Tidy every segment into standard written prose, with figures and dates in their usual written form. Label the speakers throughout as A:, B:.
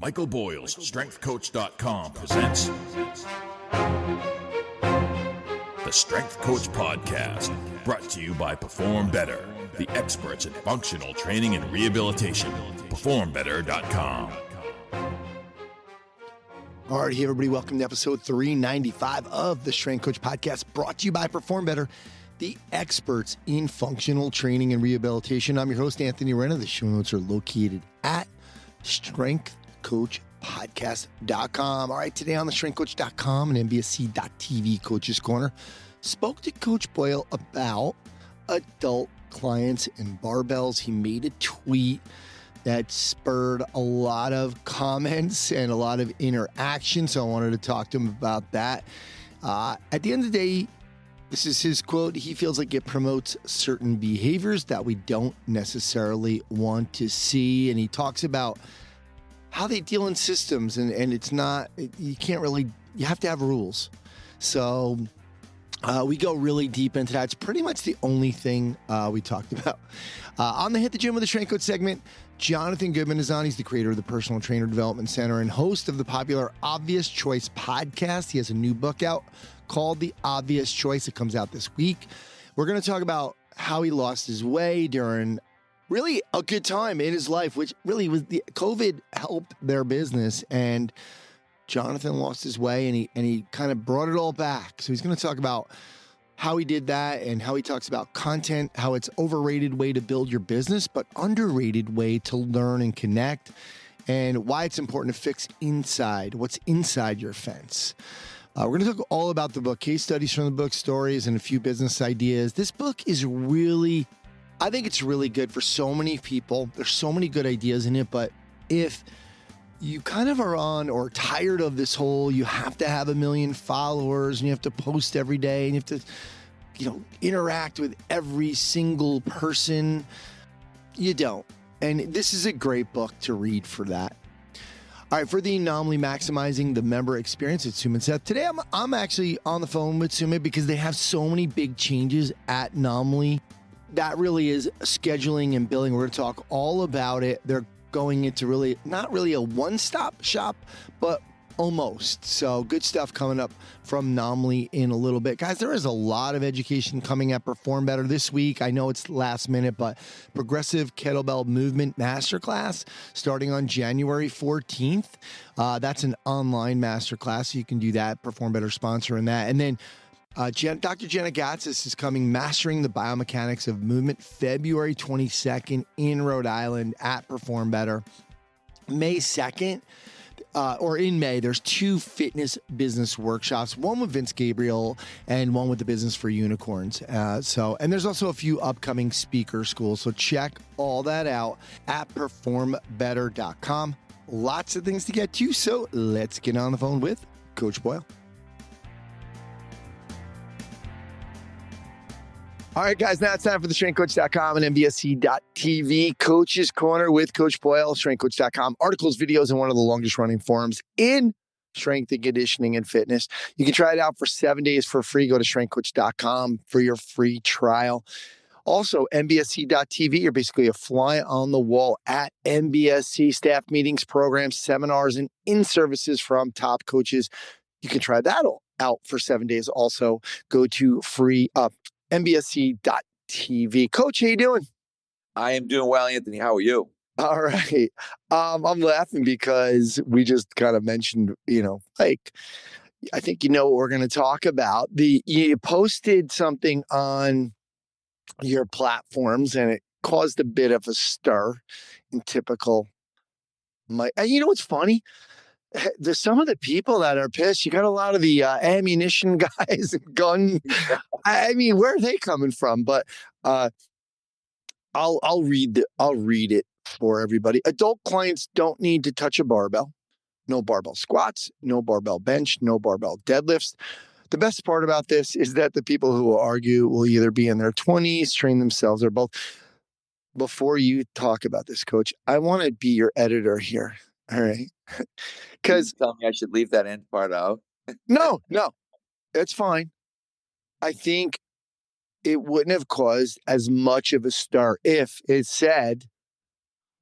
A: Michael Boyle's StrengthCoach.com presents the Strength Coach Podcast, brought to you by Perform Better, the experts in functional training and rehabilitation. PerformBetter.com.
B: All right, hey everybody, welcome to episode 395 of the Strength Coach Podcast, brought to you by Perform Better, the experts in functional training and rehabilitation. I'm your host, Anthony Renna. The show notes are located at strengthcoachpodcast.com. All right, today on the strengthcoach.com and NBSC.TV Coaches Corner, spoke to Coach Boyle about adult clients and barbells. He made a tweet that spurred a lot of comments and a lot of interaction, so I wanted to talk to him about that. At the end of the day, this is his quote. He feels like it promotes certain behaviors that we don't necessarily want to see, and he talks about how they deal in systems, and it's not, you can't really, you have to have rules. So we go really deep into that. It's pretty much the only thing we talked about. On the Hit the Gym with the Strength Coach segment, Jonathan Goodman is on. He's the creator of the Personal Trainer Development Center and host of the popular Obvious Choice podcast. He has a new book out called The Obvious Choice. It comes out this week. We're going to talk about how he lost his way during really a good time in his life, which really was the COVID helped their business, and Jonathan lost his way, and he kind of brought it all back. So he's going to talk about how he did that and how he talks about content, how it's overrated way to build your business, but underrated way to learn and connect, and why it's important to fix inside, what's inside your fence. We're going to talk all about the book, case studies from the book, stories, and a few business ideas. This book is really, I think it's really good for so many people. There's so many good ideas in it, but if you kind of are on or tired of this whole, you have to have 1 million followers and you have to post every day and you have to, interact with every single person, you don't. And this is a great book to read for that. All right, for the Naamly Maximizing the Member Experience, it's Sumit Seth. Today, I'm actually on the phone with Sumit because they have so many big changes at Naamly. That really is scheduling and billing. We're going to talk all about it. They're going into really, not really a one-stop shop, but almost. So good stuff coming up from Naamly in a little bit. Guys, there is a lot of education coming at Perform Better this week. I know it's last minute, but Progressive Kettlebell Movement Masterclass starting on January 14th. That's an online masterclass. You can do that. Perform Better sponsoring that. And then Dr. Jenna Gatsis is coming, Mastering the Biomechanics of Movement, February 22nd in Rhode Island at Perform Better. May 2nd, or in May, there's 2 fitness business workshops, one with Vince Gabriel and one with the Business for Unicorns. And there's also a few upcoming speaker schools. So check all that out at performbetter.com. Lots of things to get to. So let's get on the phone with Coach Boyle. All right, guys, now it's time for the strengthcoach.com and NBSC.TV Coaches Corner with Coach Boyle, strengthcoach.com. Articles, videos, and one of the longest running forums in strength and conditioning and fitness. You can try it out for 7 days for free. Go to strengthcoach.com for your free trial. Also, NBSC.TV, you're basically a fly on the wall at NBSC, staff meetings, programs, seminars, and in-services from top coaches. You can try that out for 7 days. Also, go to NBSC.TV. Coach, how you doing?
C: I am doing well, Anthony. How are you?
B: All right. I'm laughing because we just kind of mentioned, I think what we're going to talk about. You posted something on your platforms and it caused a bit of a stir in typical what's funny? There's some of the people that are pissed. You got a lot of the ammunition guys and gun. Where are they coming from? But I'll read it for everybody. Adult clients don't need to touch a barbell. No barbell squats, no barbell bench, no barbell deadlifts. The best part about this is that the people who will argue will either be in their 20s, train themselves, or both. Before you talk about this, Coach, I want to be your editor here. All right. Because
C: tell me I should leave that end part out.
B: No, it's fine. I think it wouldn't have caused as much of a stir if it said,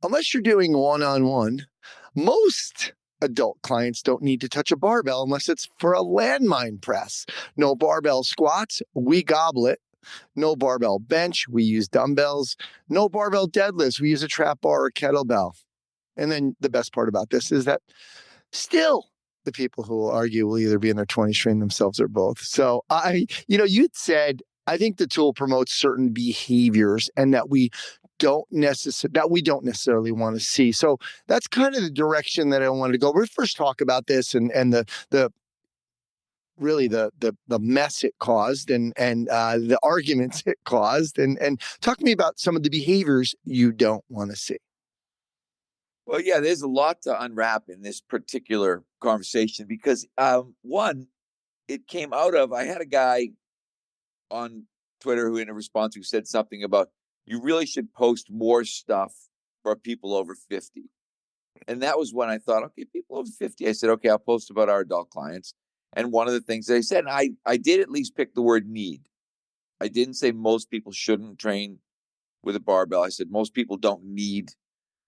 B: unless you're doing one-on-one, Most adult clients don't need to touch a barbell unless it's for a landmine press. No barbell squats, we gobble it. No barbell bench, we use dumbbells. No barbell deadlifts, we use a trap bar or kettlebell. And then the best part about this is that still the people who will argue will either be in their 20s training themselves or both. So you'd said, I think the tool promotes certain behaviors and that we don't necessarily want to see. So that's kind of the direction that I wanted to go. We'll first talk about this and the really the mess it caused and the arguments it caused and talk to me about some of the behaviors you don't want to see.
C: Well, yeah, there's a lot to unwrap in this particular conversation because one, it came out of, I had a guy on Twitter who in a response who said something about you really should post more stuff for people over 50. And that was when I thought, okay, people over 50. I said, okay, I'll post about our adult clients. And one of the things they said, and I did at least pick the word need. I didn't say most people shouldn't train with a barbell. I said most people don't need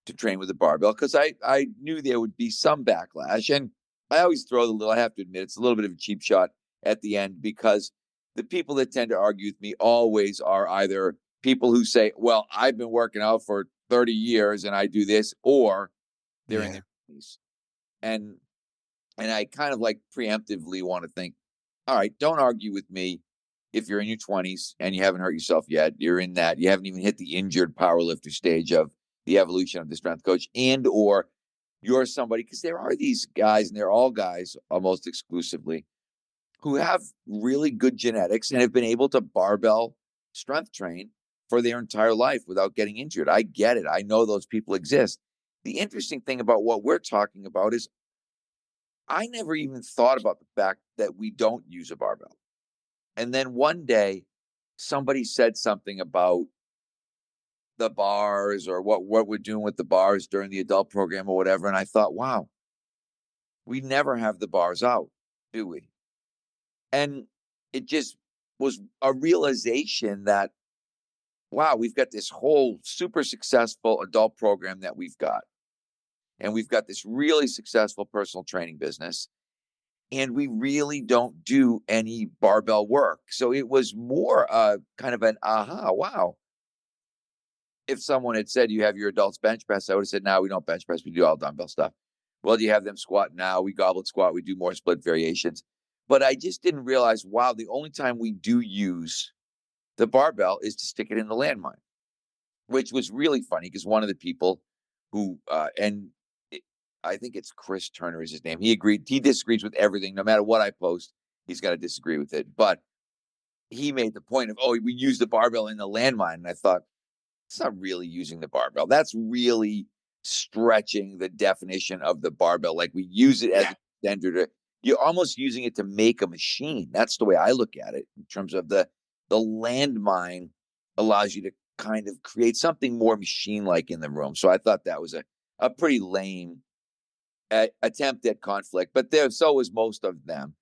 C: to train with a barbell because I knew there would be some backlash. And I always throw the little, I have to admit, it's a little bit of a cheap shot at the end because the people that tend to argue with me always are either people who say, well, I've been working out for 30 years and I do this, or they're in their 20s. And I kind of like preemptively want to think, all right, don't argue with me if you're in your 20s and you haven't hurt yourself yet. You're in that, you haven't even hit the injured powerlifter stage of the evolution of the strength coach, and or you're somebody, because there are these guys, and they're all guys almost exclusively, who have really good genetics and have been able to barbell strength train for their entire life without getting injured. I get it. I know those people exist. The interesting thing about what we're talking about is I never even thought about the fact that we don't use a barbell. And then one day, somebody said something about the bars or what we're doing with the bars during the adult program or whatever. And I thought, wow, we never have the bars out, do we? And it just was a realization that, wow, we've got this whole super successful adult program that we've got. And we've got this really successful personal training business. And we really don't do any barbell work. So it was more kind of an aha, wow. If someone had said you have your adults bench press, I would have said, no, we don't bench press. We do all dumbbell stuff. Well, do you have them squat? Now we goblet squat. We do more split variations. But I just didn't realize, wow, the only time we do use the barbell is to stick it in the landmine, which was really funny because one of the people who, I think it's Chris Turner is his name. He disagrees with everything. No matter what I post, he's got to disagree with it. But he made the point of, oh, we use the barbell in the landmine. And I thought, it's not really using the barbell. That's really stretching the definition of the barbell. Like we use it as an extender you're almost using it to make a machine. That's the way I look at it in terms of the landmine allows you to kind of create something more machine-like in the room. So I thought that was a pretty lame attempt at conflict, but so was most of them.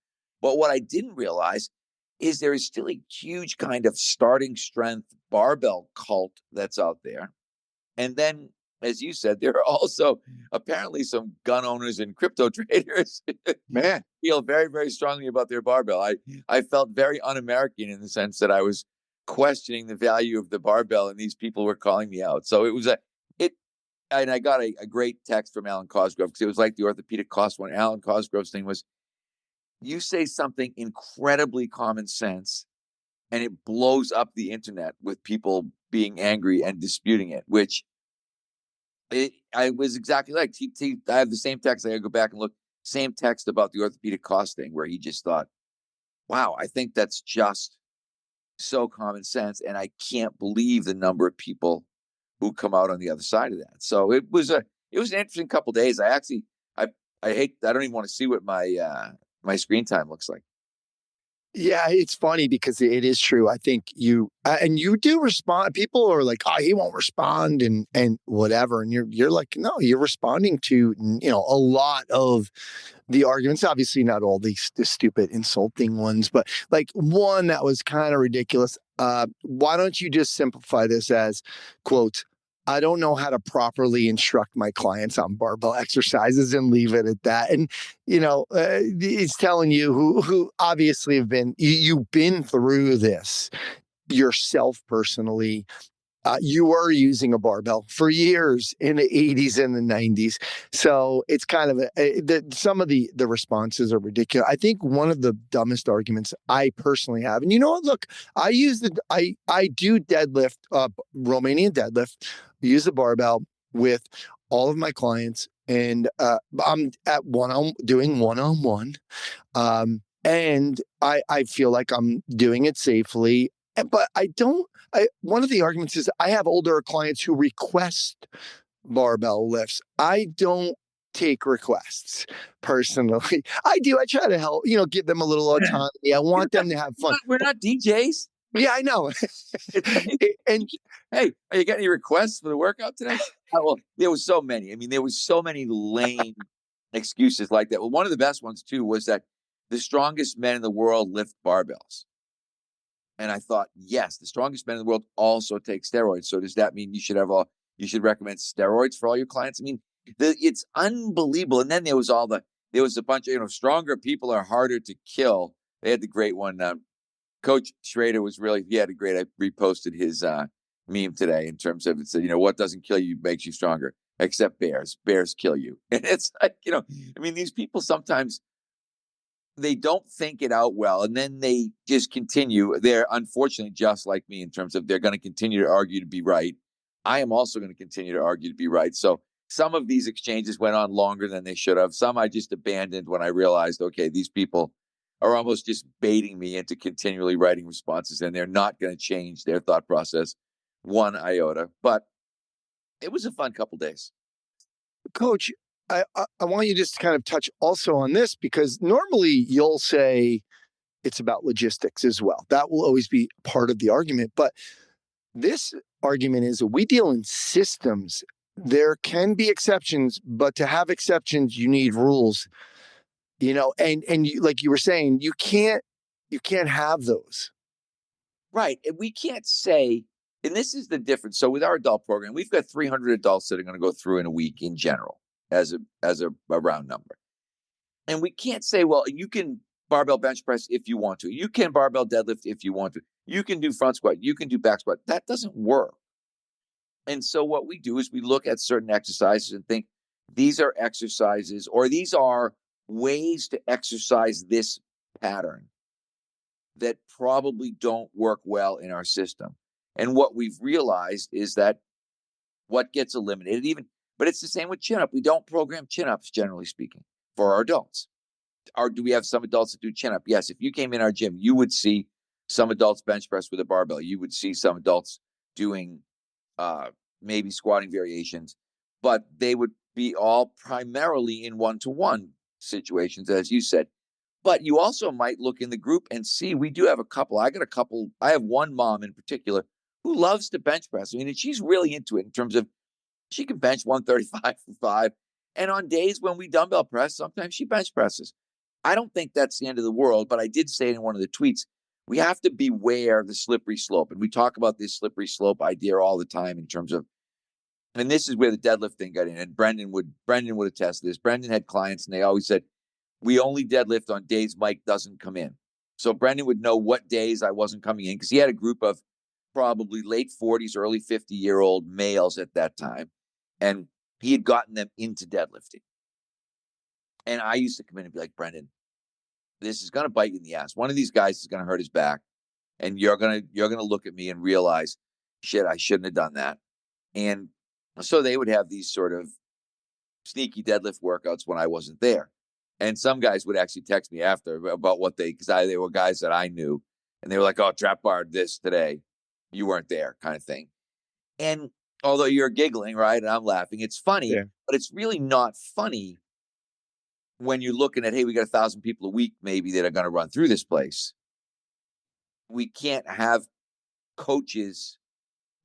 C: But what I didn't realize is there is still a huge kind of starting strength barbell cult that's out there. And then, as you said, there are also apparently some gun owners and crypto traders feel very, very strongly about their barbell. I felt very un-American in the sense that I was questioning the value of the barbell and these people were calling me out. So it was and I got a great text from Alan Cosgrove because it was like the orthopedic cost one. Alan Cosgrove's thing was, you say something incredibly common sense and it blows up the internet with people being angry and disputing it, which I was exactly like, I have the same text. I gotta go back and look, same text about the orthopedic cost thing where he just thought, wow, I think that's just so common sense. And I can't believe the number of people who come out on the other side of that. So it was an interesting couple of days. I don't even want to see what my screen time looks like.
B: Yeah, it's funny because it is true. I think you and you do respond. People are like, "Oh, he won't respond," and whatever. And you're like, "No, you're responding to a lot of the arguments. Obviously, not all the stupid, insulting ones, but like one that was kind of ridiculous. Why don't you just simplify this as quote I don't know how to properly instruct my clients on barbell exercises and leave it at that. And, he's telling you who obviously you've been through this yourself personally. You were using a barbell for years in the 80s and the 90s. So it's kind of some of the responses are ridiculous. I think one of the dumbest arguments I personally have, and look, I do deadlift, Romanian deadlift, use the barbell with all of my clients. And I'm doing one-on-one. And I feel like I'm doing it safely. But one of the arguments is I have older clients who request barbell lifts. I don't take requests personally. I do. I try to help, give them a little autonomy. I want them to have fun.
C: We're not DJs.
B: Yeah, I know. And
C: hey, are you getting any requests for the workout today? Well, there was so many. I mean, there was so many lame excuses like that. Well, one of the best ones too was that the strongest men in the world lift barbells. And I thought, yes, the strongest men in the world also take steroids. So does that mean you should recommend steroids for all your clients? I mean, it's unbelievable. And then there was a bunch of, stronger people are harder to kill. They had the great one. Coach Schrader he had a great, I reposted his meme today in terms of, it said, what doesn't kill you makes you stronger, except bears. Bears kill you. And it's like, I mean, these people sometimes, they don't think it out well, and then they just continue. They're unfortunately just like me in terms of they're going to continue to argue to be right. I am also going to continue to argue to be right. So some of these exchanges went on longer than they should have. Some I just abandoned when I realized, okay, these people are almost just baiting me into continually writing responses, and they're not going to change their thought process one iota. But it was a fun couple days.
B: Coach, I want you just to kind of touch also on this, because normally you'll say it's about logistics as well. That will always be part of the argument. But this argument is that we deal in systems. There can be exceptions, but to have exceptions, you need rules. And you, like you were saying, you can't have those.
C: Right. And we can't say, and this is the difference. So with our adult program, we've got 300 adults that are going to go through in a week in general as a round number. And we can't say, well, you can barbell bench press if you want to. You can barbell deadlift if you want to. You can do front squat. You can do back squat. That doesn't work. And so what we do is we look at certain exercises and think these are exercises, or these are ways to exercise this pattern that probably don't work well in our system. And what we've realized is that what gets eliminated, but it's the same with chin up. We don't program chin ups, generally speaking, for our adults. Or do we have some adults that do chin up? Yes. If you came in our gym, you would see some adults bench press with a barbell. You would see some adults doing maybe squatting variations, but they would be all primarily in one-to-one situations, as you said. But you also might look in the group and see, we do have a couple. I have one mom in particular who loves to bench press. I mean, and she's really into it in terms of she can bench 135 for 5. And on days when we dumbbell press, sometimes she bench presses. I don't think that's the end of the world, but I did say in one of the tweets, we have to beware of the slippery slope. And we talk about this slippery slope idea all the time in terms of, and this is where the deadlift thing got in. And Brendan would attest to this. Brendan had clients and they always said, we only deadlift on days Mike doesn't come in. So Brendan would know what days I wasn't coming in, because he had a group of probably late 40s, early 50-year-old males at that time. And he had gotten them into deadlifting. And I used to come in and be like, Brendan, this is going to bite you in the ass. One of these guys is going to hurt his back. And you're going to look at me and realize, shit, I shouldn't have done that. And so they would have these sort of sneaky deadlift workouts when I wasn't there. And some guys would actually text me after about because they were guys that I knew. And they were like, oh, trap barred this today. You weren't there, kind of thing. And although you're giggling, right, and I'm laughing, it's funny, but it's really not funny when you're looking at, hey, we got 1,000 people a week maybe that are going to run through this place. We can't have coaches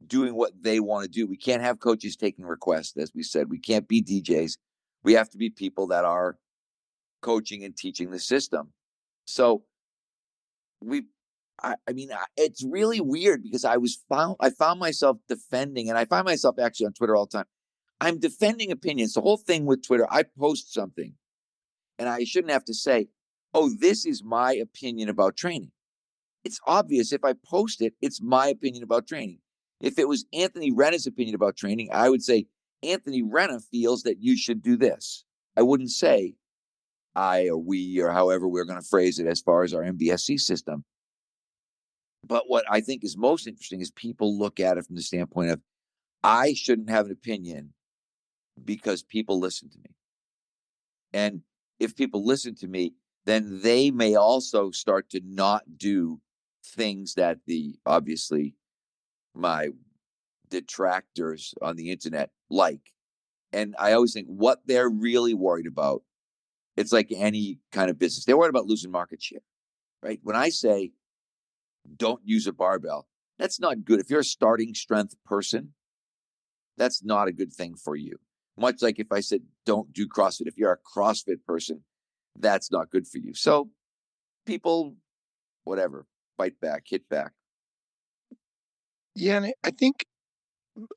C: doing what they want to do. We can't have coaches taking requests, as we said. We can't be DJs. We have to be people that are coaching and teaching the system. So it's really weird because I found myself defending, and I find myself actually on Twitter all the time. I'm defending opinions. The whole thing with Twitter, I post something and I shouldn't have to say, oh, this is my opinion about training. It's obvious if I post it, it's my opinion about training. If it was Anthony Renna's opinion about training, I would say, Anthony Renna feels that you should do this. I wouldn't say I or we or however we're going to phrase it as far as our MBSC system. But what I think is most interesting is people look at it from the standpoint of, I shouldn't have an opinion because people listen to me. And if people listen to me, then they may also start to not do things that obviously my detractors on the internet like. And I always think what they're really worried about, it's like any kind of business. They're worried about losing market share, right? When I say don't use a barbell, that's not good. If you're a starting strength person, that's not a good thing for you. Much like if I said don't do CrossFit. If you're a CrossFit person, that's not good for you. So people, whatever, bite back, hit back.
B: Yeah, and I think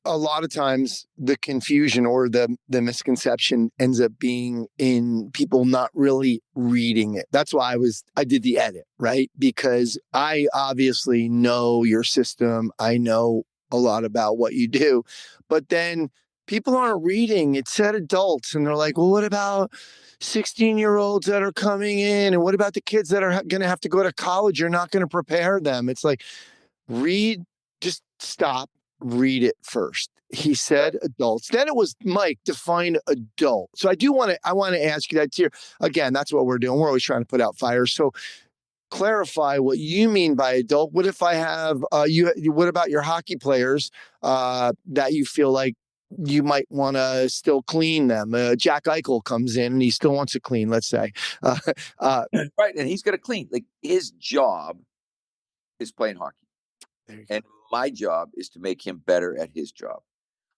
B: a lot of times the confusion or the misconception ends up being in people not really reading it. That's why I did the edit, right? Because I obviously know your system. I know a lot about what you do, but then people aren't reading. It said adults and they're like, well, what about 16-year-olds that are coming in? And what about the kids that are going to have to go to college? You're not going to prepare them. It's like, read, just stop, read it first. He said adults. Then it was Mike, define adult. So I want to ask you that too. Again, that's what we're doing. We're always trying to put out fires. So clarify what you mean by adult. What if I have what about your hockey players that you feel like you might want to still clean them? Jack Eichel comes in and he still wants to clean, let's say.
C: Right. And he's going to clean. Like his job is playing hockey. And my job is to make him better at his job.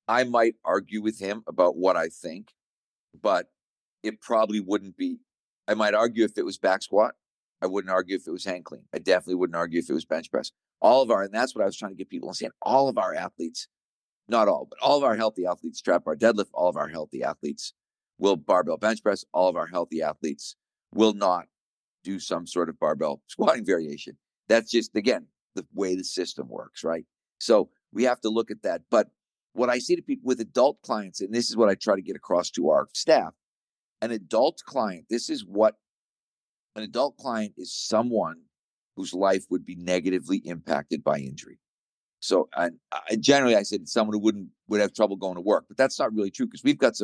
C: I might argue with him about what I think, but it probably wouldn't be. I might argue if it was back squat. I wouldn't argue if it was hang clean. I definitely wouldn't argue if it was bench press. And that's what I was trying to get people to understand. All of our athletes, not all, but all of our healthy athletes trap bar deadlift. All of our healthy athletes will barbell bench press. All of our healthy athletes will not do some sort of barbell squatting variation. That's just, again, the way the system works, right? So we have to look at that. But what I see to people with adult clients, and this is what I try to get across to our staff, an adult client, this is what an adult client is: someone whose life would be negatively impacted by injury. So generally I said someone who would have trouble going to work, but that's not really true because we've got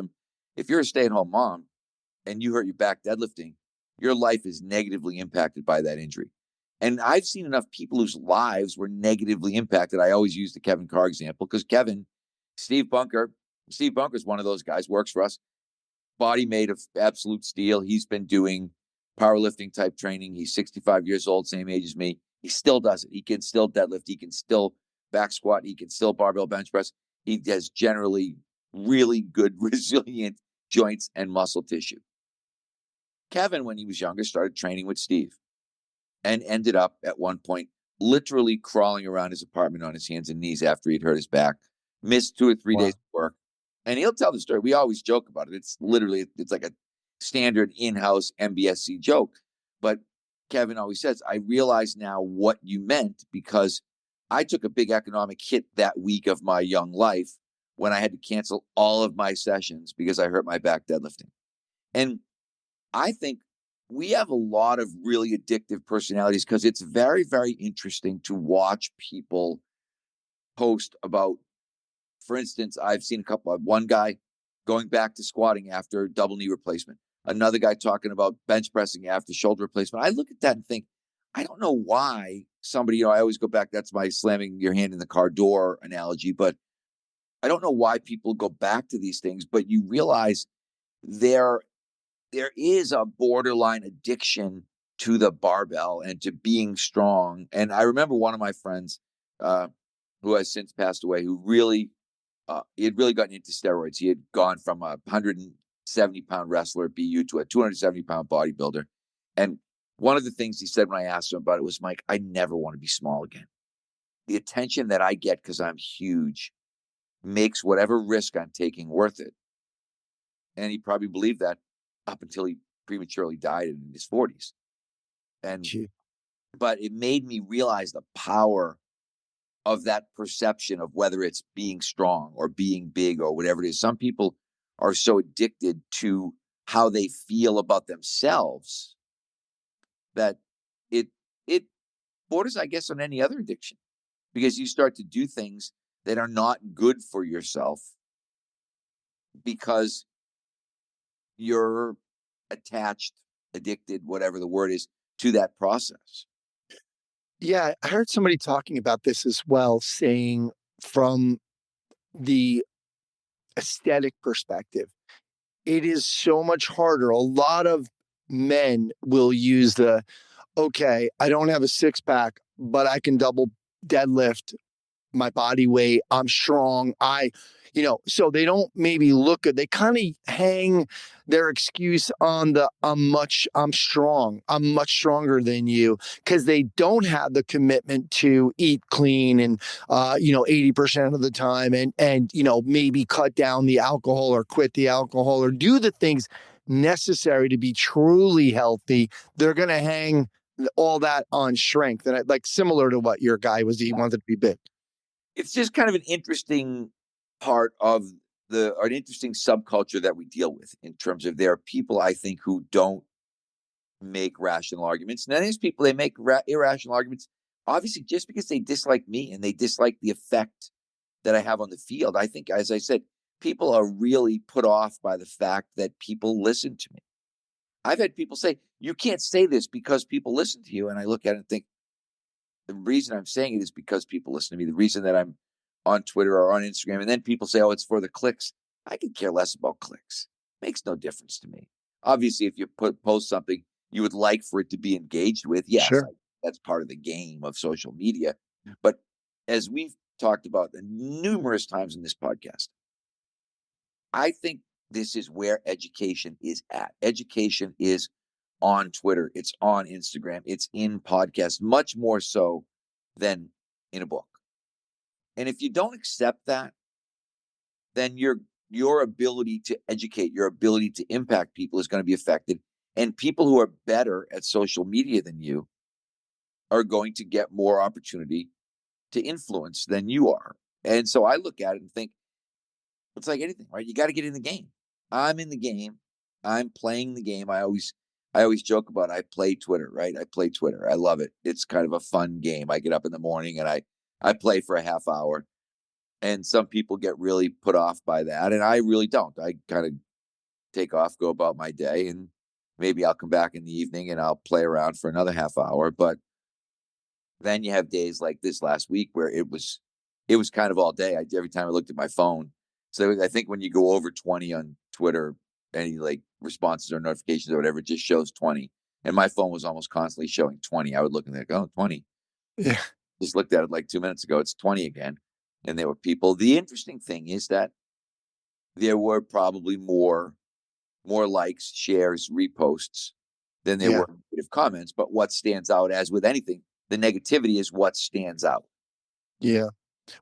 C: if you're a stay-at-home mom and you hurt your back deadlifting, your life is negatively impacted by that injury. And I've seen enough people whose lives were negatively impacted. I always use the Kevin Carr example because Steve Bunker's one of those guys, works for us, body made of absolute steel. He's been doing powerlifting type training. He's 65 years old, same age as me. He still does it. He can still deadlift. He can still back squat. He can still barbell bench press. He has generally really good, resilient joints and muscle tissue. Kevin, when he was younger, started training with Steve and ended up at one point literally crawling around his apartment on his hands and knees after he'd hurt his back, missed 2 or 3 days of work. And he'll tell the story. We always joke about it. It's like a standard in-house MBSC joke. But Kevin always says, I realize now what you meant because I took a big economic hit that week of my young life when I had to cancel all of my sessions because I hurt my back deadlifting. And I think we have a lot of really addictive personalities because it's very, very interesting to watch people post about, for instance, I've seen one guy going back to squatting after double knee replacement, another guy talking about bench pressing after shoulder replacement. I look at that and think, I don't know why somebody, I always go back, that's my slamming your hand in the car door analogy, but I don't know why people go back to these things, but you realize there is a borderline addiction to the barbell and to being strong. And I remember one of my friends who has since passed away, who he had really gotten into steroids. He had gone from a 170-pound wrestler at BU to a 270-pound bodybuilder. And one of the things he said when I asked him about it was, Mike, I never want to be small again. The attention that I get because I'm huge makes whatever risk I'm taking worth it. And he probably believed that up until he prematurely died in his 40s. And
B: Gee.
C: but it made me realize the power of that perception of whether it's being strong or being big or whatever it is. Some people are so addicted to how they feel about themselves that it it borders, I guess, on any other addiction, because you start to do things that are not good for yourself because you're attached, addicted, whatever the word is, to that process.
B: Yeah, I heard somebody talking about this as well, saying from the aesthetic perspective, it is so much harder. A lot of men will use the, okay, I don't have a six pack, but I can double deadlift my body weight. I'm strong. So they don't maybe look at, they kind of hang their excuse on the, I'm strong. I'm much stronger than you, because they don't have the commitment to eat clean and, 80% of the time, and, maybe cut down the alcohol or quit the alcohol or do the things necessary to be truly healthy. They're going to hang all that on strength. And like similar to what your guy was, he wanted to be big.
C: It's just kind of an interesting part of an interesting subculture that we deal with, in terms of there are people, I think, who don't make rational arguments. And then there's people, they make irrational arguments, obviously, just because they dislike me and they dislike the effect that I have on the field. I think, as I said, people are really put off by the fact that people listen to me. I've had people say, you can't say this because people listen to you. And I look at it and think, the reason I'm saying it is because people listen to me. The reason that I'm on Twitter or on Instagram, and then people say, oh, it's for the clicks. I could care less about clicks. Makes no difference to me. Obviously, if you post something you would like for it to be engaged with, yes,
B: Sure.
C: that's part of the game of social media. But as we've talked about numerous times in this podcast, I think this is where education is at. Education is on Twitter, it's on Instagram, it's in podcasts, much more so than in a book. And if you don't accept that, then your ability to educate, your ability to impact people is going to be affected. And people who are better at social media than you are going to get more opportunity to influence than you are. And so I look at it and think, it's like anything, right? You got to get in the game. I'm in the game. I'm playing the game. I always joke about, I play Twitter, right? I play Twitter. I love it. It's kind of a fun game. I get up in the morning and I play for a half hour. And some people get really put off by that, and I really don't. I kind of take off, go about my day, and maybe I'll come back in the evening and I'll play around for another half hour. But then you have days like this last week where it was kind of all day. Every time I looked at my phone. So I think when you go over 20 on Twitter, any like responses or notifications or whatever, it just shows 20. And my phone was almost constantly showing 20. I would look and think, oh, 20.
B: Yeah.
C: Just looked at it like 2 minutes ago. It's 20 again. And there were people. The interesting thing is that there were probably more likes, shares, reposts than there
B: Yeah.
C: were negative comments. But what stands out, as with anything, the negativity is what stands out.
B: Yeah.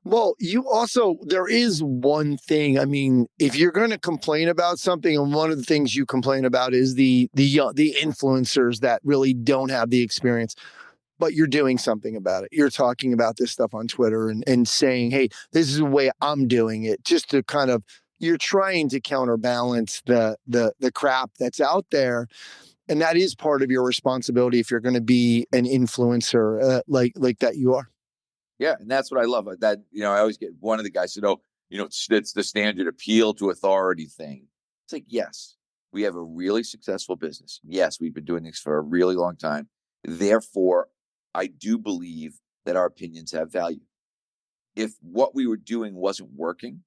B: Well, there is one thing. I mean, if you're going to complain about something, and one of the things you complain about is the influencers that really don't have the experience, but you're doing something about it. You're talking about this stuff on Twitter and saying, hey, this is the way I'm doing it, just to kind of, you're trying to counterbalance the crap that's out there. And that is part of your responsibility if you're going to be an influencer, like that you are.
C: Yeah, and that's what I love. That, I always get, one of the guys said, "Oh, it's the standard appeal to authority thing." It's like, yes, we have a really successful business. Yes, we've been doing this for a really long time. Therefore, I do believe that our opinions have value. If what we were doing wasn't working,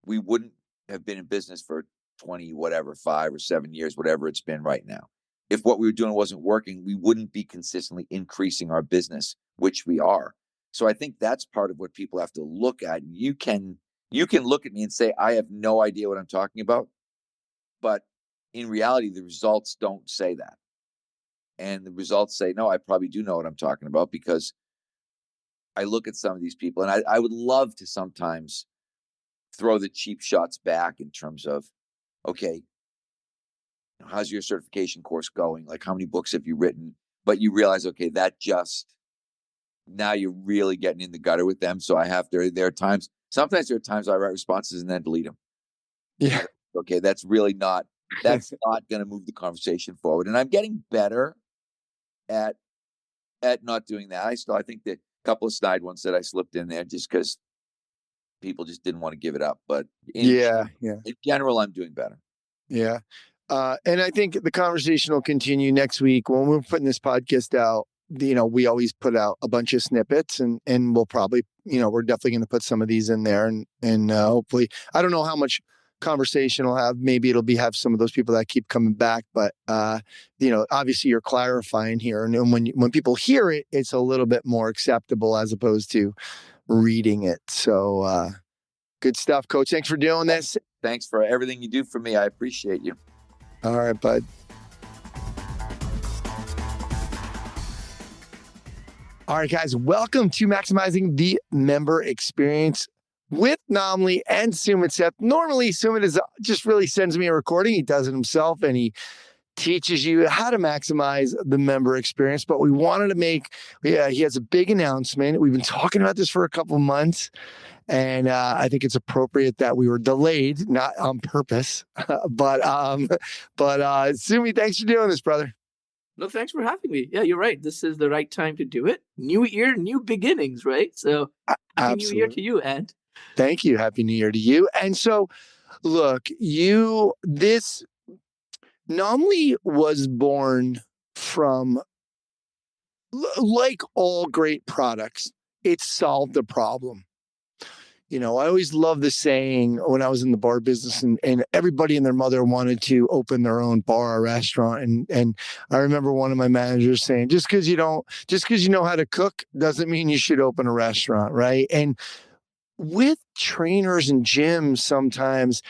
C: we wouldn't have been in business for 20, whatever, 5 or 7 years, whatever it's been right now. If what we were doing wasn't working, we wouldn't be consistently increasing our business, which we are. So I think that's part of what people have to look at. You can look at me and say, I have no idea what I'm talking about. But in reality, the results don't say that. And the results say, no, I probably do know what I'm talking about, because I look at some of these people, and I would love to sometimes throw the cheap shots back in terms of, okay, how's your certification course going? Like, how many books have you written? But you realize, okay, that just, now you're really getting in the gutter with them. So there are times, sometimes there are times I write responses and then delete them.
B: Yeah.
C: Okay, that's not going to move the conversation forward. And I'm getting better at not doing that. I think that a couple of snide ones that I slipped in there just because people just didn't want to give it up. But in general, I'm doing better.
B: Yeah. And I think the conversation will continue next week when we're putting this podcast out. We always put out a bunch of snippets, and we'll probably, we're definitely going to put some of these in there, and hopefully, I don't know how much conversation we'll have. Maybe it'll have some of those people that keep coming back, but obviously you're clarifying here, and when people hear it, it's a little bit more acceptable as opposed to reading it. So good stuff, Coach. Thanks for doing this.
C: Thanks for everything you do for me. I appreciate you.
B: All right, bud. All right, guys, welcome to Maximizing the Member Experience with Naamly and Sumit Seth. Normally, Sumit just really sends me a recording. He does it himself, and he teaches you how to maximize the member experience. But we wanted to he has a big announcement. We've been talking about this for a couple of months, and I think it's appropriate that we were delayed, not on purpose. But Sumi, thanks for doing this, brother.
D: No, thanks for having me. Yeah, you're right. This is the right time to do it. New year, new beginnings, right? So happy New Year to you, Ed.
B: Thank you. Happy New Year to you. And so, look, Naamly was born from, like all great products, it solved a problem. I always loved the saying when I was in the bar business, and everybody and their mother wanted to open their own bar or restaurant. And I remember one of my managers saying, just because you know how to cook doesn't mean you should open a restaurant, right? And with trainers and gyms, sometimes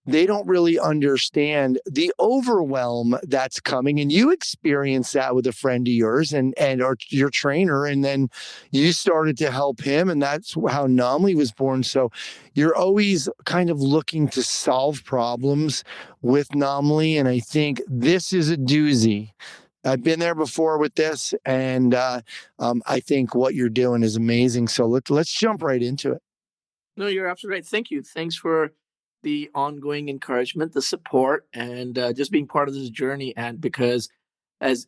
B: they don't really understand the overwhelm that's coming. And you experienced that with a friend of yours or your trainer, and then you started to help him, and that's how Naamly was born. So you're always kind of looking to solve problems with Naamly, and I think this is a doozy. I've been there before with this, and I think what you're doing is amazing. So let's jump right into it.
D: No, you're absolutely right. Thank you. Thanks for the ongoing encouragement, the support, and just being part of this journey. And because as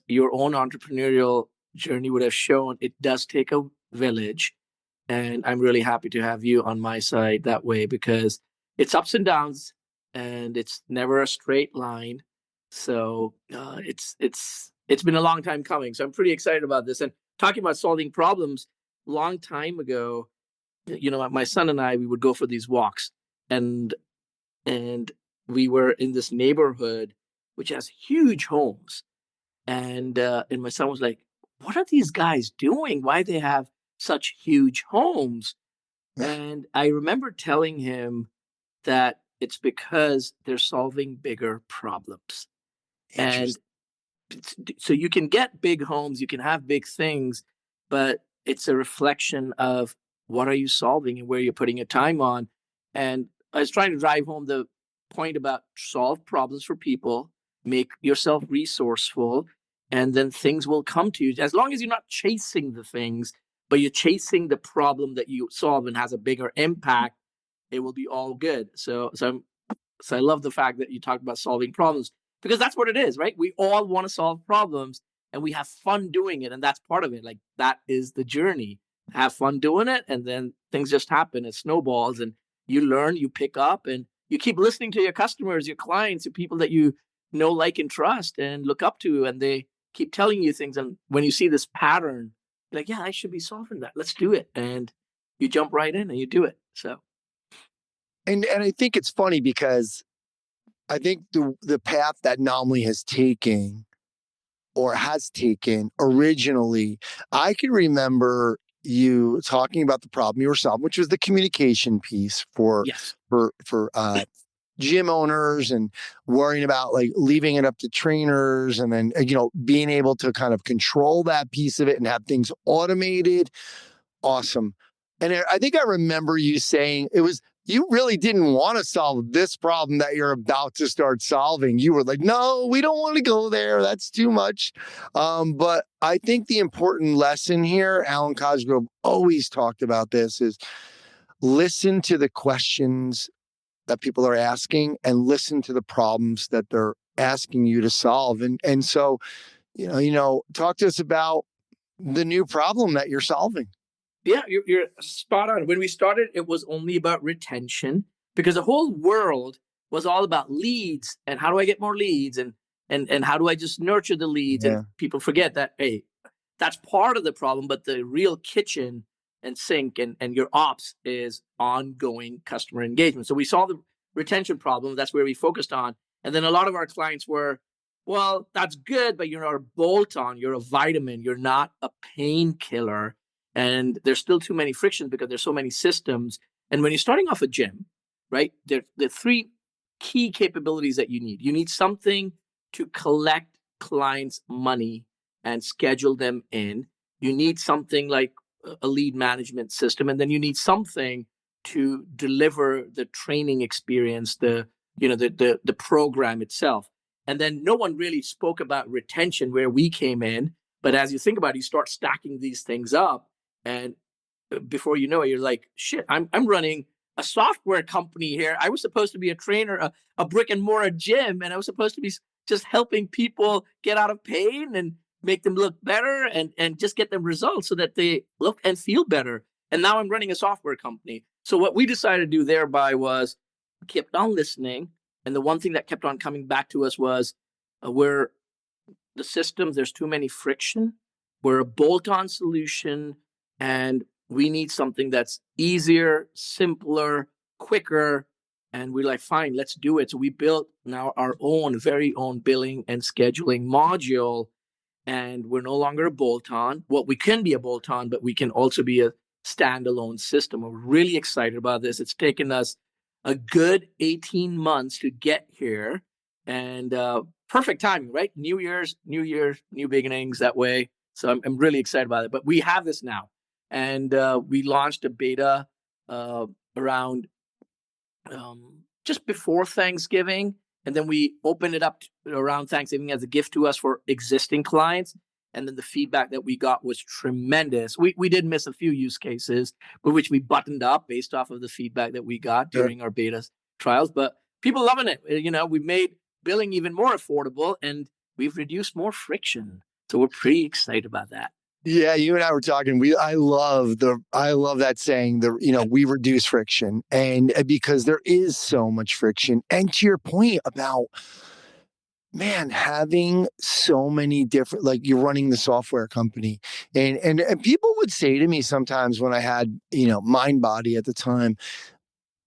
D: your own entrepreneurial journey would have shown, it does take a village. And I'm really happy to have you on my side that way, because it's ups and downs, and it's never a straight line. So it's been a long time coming. So I'm pretty excited about this. And talking about solving problems, long time ago, my son and I, we would go for these walks, and we were in this neighborhood which has huge homes, and my son was like, "What are these guys doing? Why they have such huge homes?" And I remember telling him that it's because they're solving bigger problems. And so you can get big homes, you can have big things, but it's a reflection of what are you solving and where you're putting your time on. And I was trying to drive home the point about solve problems for people, make yourself resourceful, and then things will come to you. As long as you're not chasing the things, but you're chasing the problem that you solve and has a bigger impact, it will be all good. So I love the fact that you talked about solving problems, because that's what it is, right? We all want to solve problems, and we have fun doing it. And that's part of it. Like, that is the journey. Have fun doing it. And then things just happen. It snowballs, and you learn, you pick up, and you keep listening to your customers, your clients, your people that you know, like, and trust and look up to. And they keep telling you things. And when you see this pattern, you're like, yeah, I should be solving that. Let's do it. And you jump right in and you do it. So.
B: And I think it's funny because I think the path that Naamly has taken originally, I can remember you talking about the problem you were solving, which was the communication piece for gym owners and worrying about like leaving it up to trainers and then, being able to kind of control that piece of it and have things automated. Awesome. And I think I remember you saying you really didn't want to solve this problem that you're about to start solving. You were like, no, we don't want to go there. That's too much. But I think the important lesson here, Alan Cosgrove always talked about this, is listen to the questions that people are asking and listen to the problems that they're asking you to solve. And so, talk to us about the new problem that you're solving.
D: Yeah, you're spot on. When we started, it was only about retention because the whole world was all about leads and how do I get more leads and how do I just nurture the leads?
B: Yeah.
D: And people forget that, hey, that's part of the problem, but the real kitchen and sink and your ops is ongoing customer engagement. So we saw the retention problem. That's where we focused on. And then a lot of our clients were, well, that's good, but you're not a bolt-on. You're a vitamin. You're not a painkiller. And there's still too many frictions because there's so many systems. And when you're starting off a gym, right, there are three key capabilities that you need. You need something to collect clients' money and schedule them in. You need something like a lead management system, and then you need something to deliver the training experience, the program itself. And then no one really spoke about retention where we came in. But as you think about it, you start stacking these things up, and before you know it, you're like, shit, I'm running a software company here. I was supposed to be a trainer, a brick and mortar gym, and I was supposed to be just helping people get out of pain and make them look better and just get them results so that they look and feel better. And now I'm running a software company. So what we decided to do thereby was kept on listening. And the one thing that kept on coming back to us was we're the systems, there's too many friction. We're a bolt-on solution and we need something that's easier, simpler, quicker. And we're like, fine, let's do it. So we built now our very own billing and scheduling module. And we're no longer a bolt-on. Well, we can be a bolt-on, but we can also be a standalone system. We're really excited about this. It's taken us a good 18 months to get here. And perfect timing, right? New Year, new beginnings that way. So I'm really excited about it. But we have this now. And we launched a beta around just before Thanksgiving. And then we opened it up around Thanksgiving as a gift to us for existing clients. And then the feedback that we got was tremendous. We did miss a few use cases, but which we buttoned up based off of the feedback that we got during our beta trials. But people loving it. We've made billing even more affordable and we've reduced more friction. So we're pretty excited about that.
B: Yeah, you and I were talking. I love that saying. We reduce friction, and because there is so much friction. And to your point about, man, having so many different, like you're running the software company, and people would say to me sometimes when I had MindBody at the time,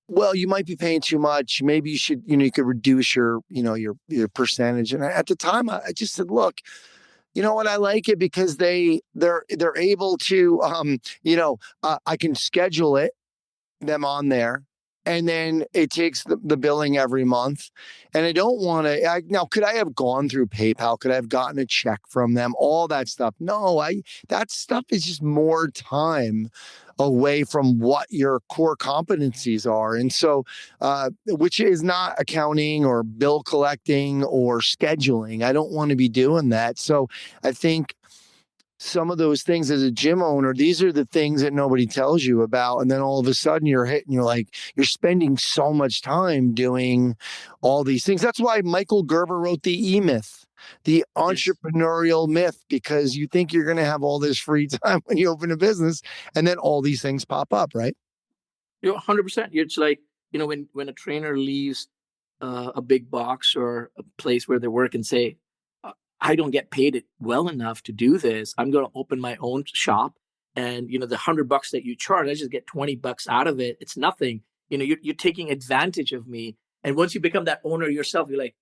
B: well, you might be paying too much. Maybe you should, you could reduce your percentage. And at the time, I just said, look. You know what? I like it because they're able to, I can schedule them on there, and then it takes the billing every month. And I don't want to. Now, could I have gone through PayPal? Could I have gotten a check from them? All that stuff. No, that stuff is just more time away from what your core competencies are. And so, which is not accounting or bill collecting or scheduling. I don't want to be doing that. So I think some of those things as a gym owner, these are the things that nobody tells you about. And then all of a sudden you're you're spending so much time doing all these things. That's why Michael Gerber wrote the E-Myth, the entrepreneurial myth, because you think you're going to have all this free time when you open a business and then all these things pop up, right?
D: 100%. It's like, when a trainer leaves a big box or a place where they work and say, I don't get paid it well enough to do this. I'm going to open my own shop. And, the $100 that you charge, I just get $20 out of it. It's nothing. You're taking advantage of me. And once you become that owner yourself, you're like,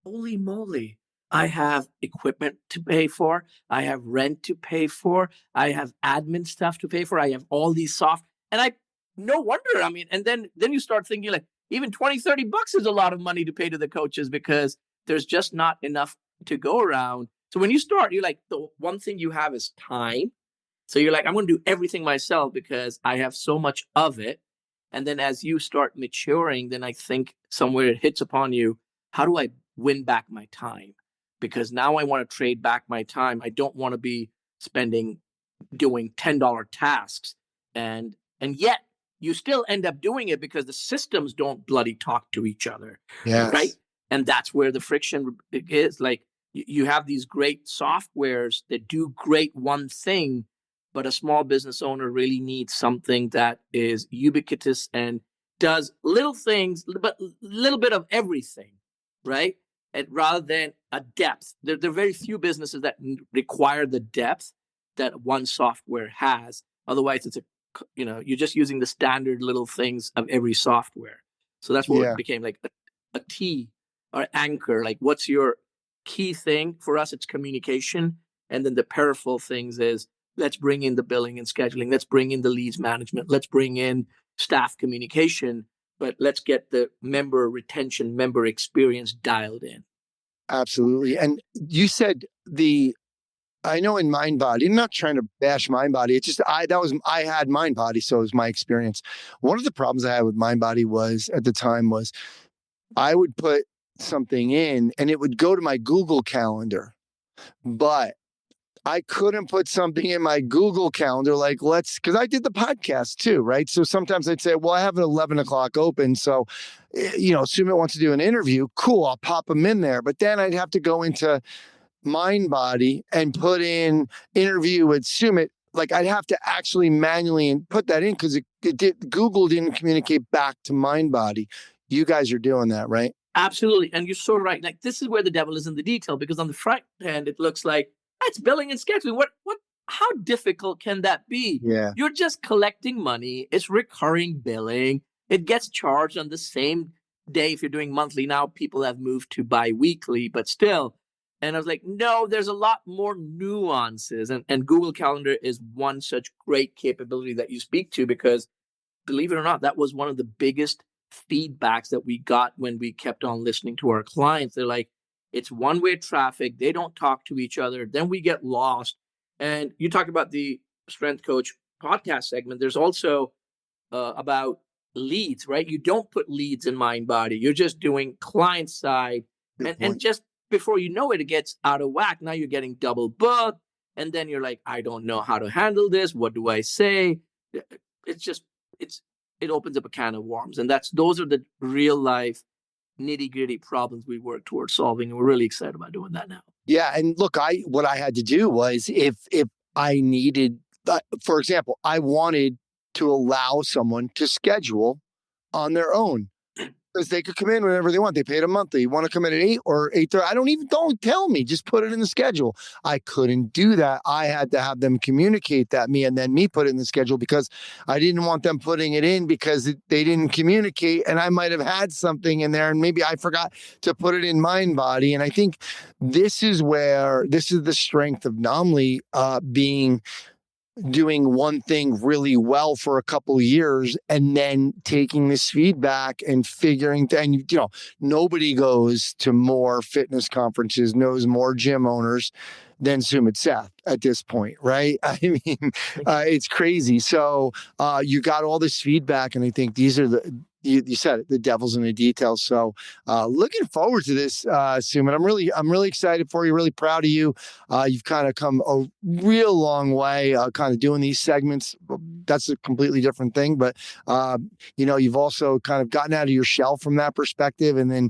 D: holy moly, I have equipment to pay for. I have rent to pay for. I have admin stuff to pay for. I have all these no wonder. I mean, and then you start thinking like, even 20, $30 is a lot of money to pay to the coaches because there's just not enough to go around. So when you start, you're like, the one thing you have is time. So you're like, I'm going to do everything myself because I have so much of it. And then as you start maturing, then I think somewhere it hits upon you, how do I win back my time? Because now I want to trade back my time. I don't want to be spending doing $10 tasks. And yet you still end up doing it because the systems don't bloody talk to each other.
B: Yes.
D: Right. And that's where the friction is. Like you have these great softwares that do great one thing, but a small business owner really needs something that is ubiquitous and does little things, but a little bit of everything, right? And rather than a depth, there are very few businesses that require the depth that one software has. Otherwise, you're just using the standard little things of every software. So that's what it became like a T or anchor. Like, what's your key thing? For us, it's communication. And then the peripheral things is, let's bring in the billing and scheduling. Let's bring in the leads management. Let's bring in staff communication. But let's get the member retention, member experience dialed in.
B: Absolutely. And you said I know in MindBody, I'm not trying to bash MindBody. It's just I had MindBody, so it was my experience. One of the problems I had with MindBody was at the time was I would put something in and it would go to my Google Calendar, but I couldn't put something in my Google Calendar like because I did the podcast too, right? So sometimes I'd say, well, I have an 11 o'clock open. So, Sumit wants to do an interview. Cool, I'll pop him in there. But then I'd have to go into MindBody and put in interview with Sumit. Like I'd have to actually manually put that in because Google didn't communicate back to MindBody. You guys are doing that, right?
D: Absolutely. And you're so right. Like this is where the devil is in the detail, because on the front end, it looks like that's billing and scheduling. How difficult can that be?
B: Yeah.
D: You're just collecting money. It's recurring billing. It gets charged on the same day. If you're doing monthly now, people have moved to bi-weekly, but still. And I was like, no, there's a lot more nuances. And Google Calendar is one such great capability that you speak to, because believe it or not, that was one of the biggest feedbacks that we got when we kept on listening to our clients. They're like, it's one-way traffic. They don't talk to each other. Then we get lost. And you talk about the Strength Coach podcast segment. There's also about leads, right? You don't put leads in MindBody. You're just doing client side. And just before you know it, it gets out of whack. Now you're getting double booked. And then you're like, I don't know how to handle this. What do I say? It opens up a can of worms. And those are the real life nitty-gritty problems we work towards solving. And we're really excited about doing that now.
B: Yeah. And look, what I had to do was if I needed, for example, I wanted to allow someone to schedule on their own, because they could come in whenever they want. They paid a monthly. You want to come in at 8 or 8:30? Don't tell me. Just put it in the schedule. I couldn't do that. I had to have them communicate that and then me put it in the schedule, because I didn't want them putting it in because they didn't communicate, and I might have had something in there and maybe I forgot to put it in MindBody. And I think this is the strength of Naamly, doing one thing really well for a couple of years and then taking this feedback and figuring, and nobody goes to more fitness conferences, knows more gym owners than Sumit Seth at this point, right? I mean, it's crazy. So you got all this feedback, and I think these are you said it, the devil's in the details. So looking forward to this, Sumit. I'm really excited for you, really proud of you. You've kind of come a real long way, kind of doing these segments. That's a completely different thing, but you've also kind of gotten out of your shell from that perspective. And then,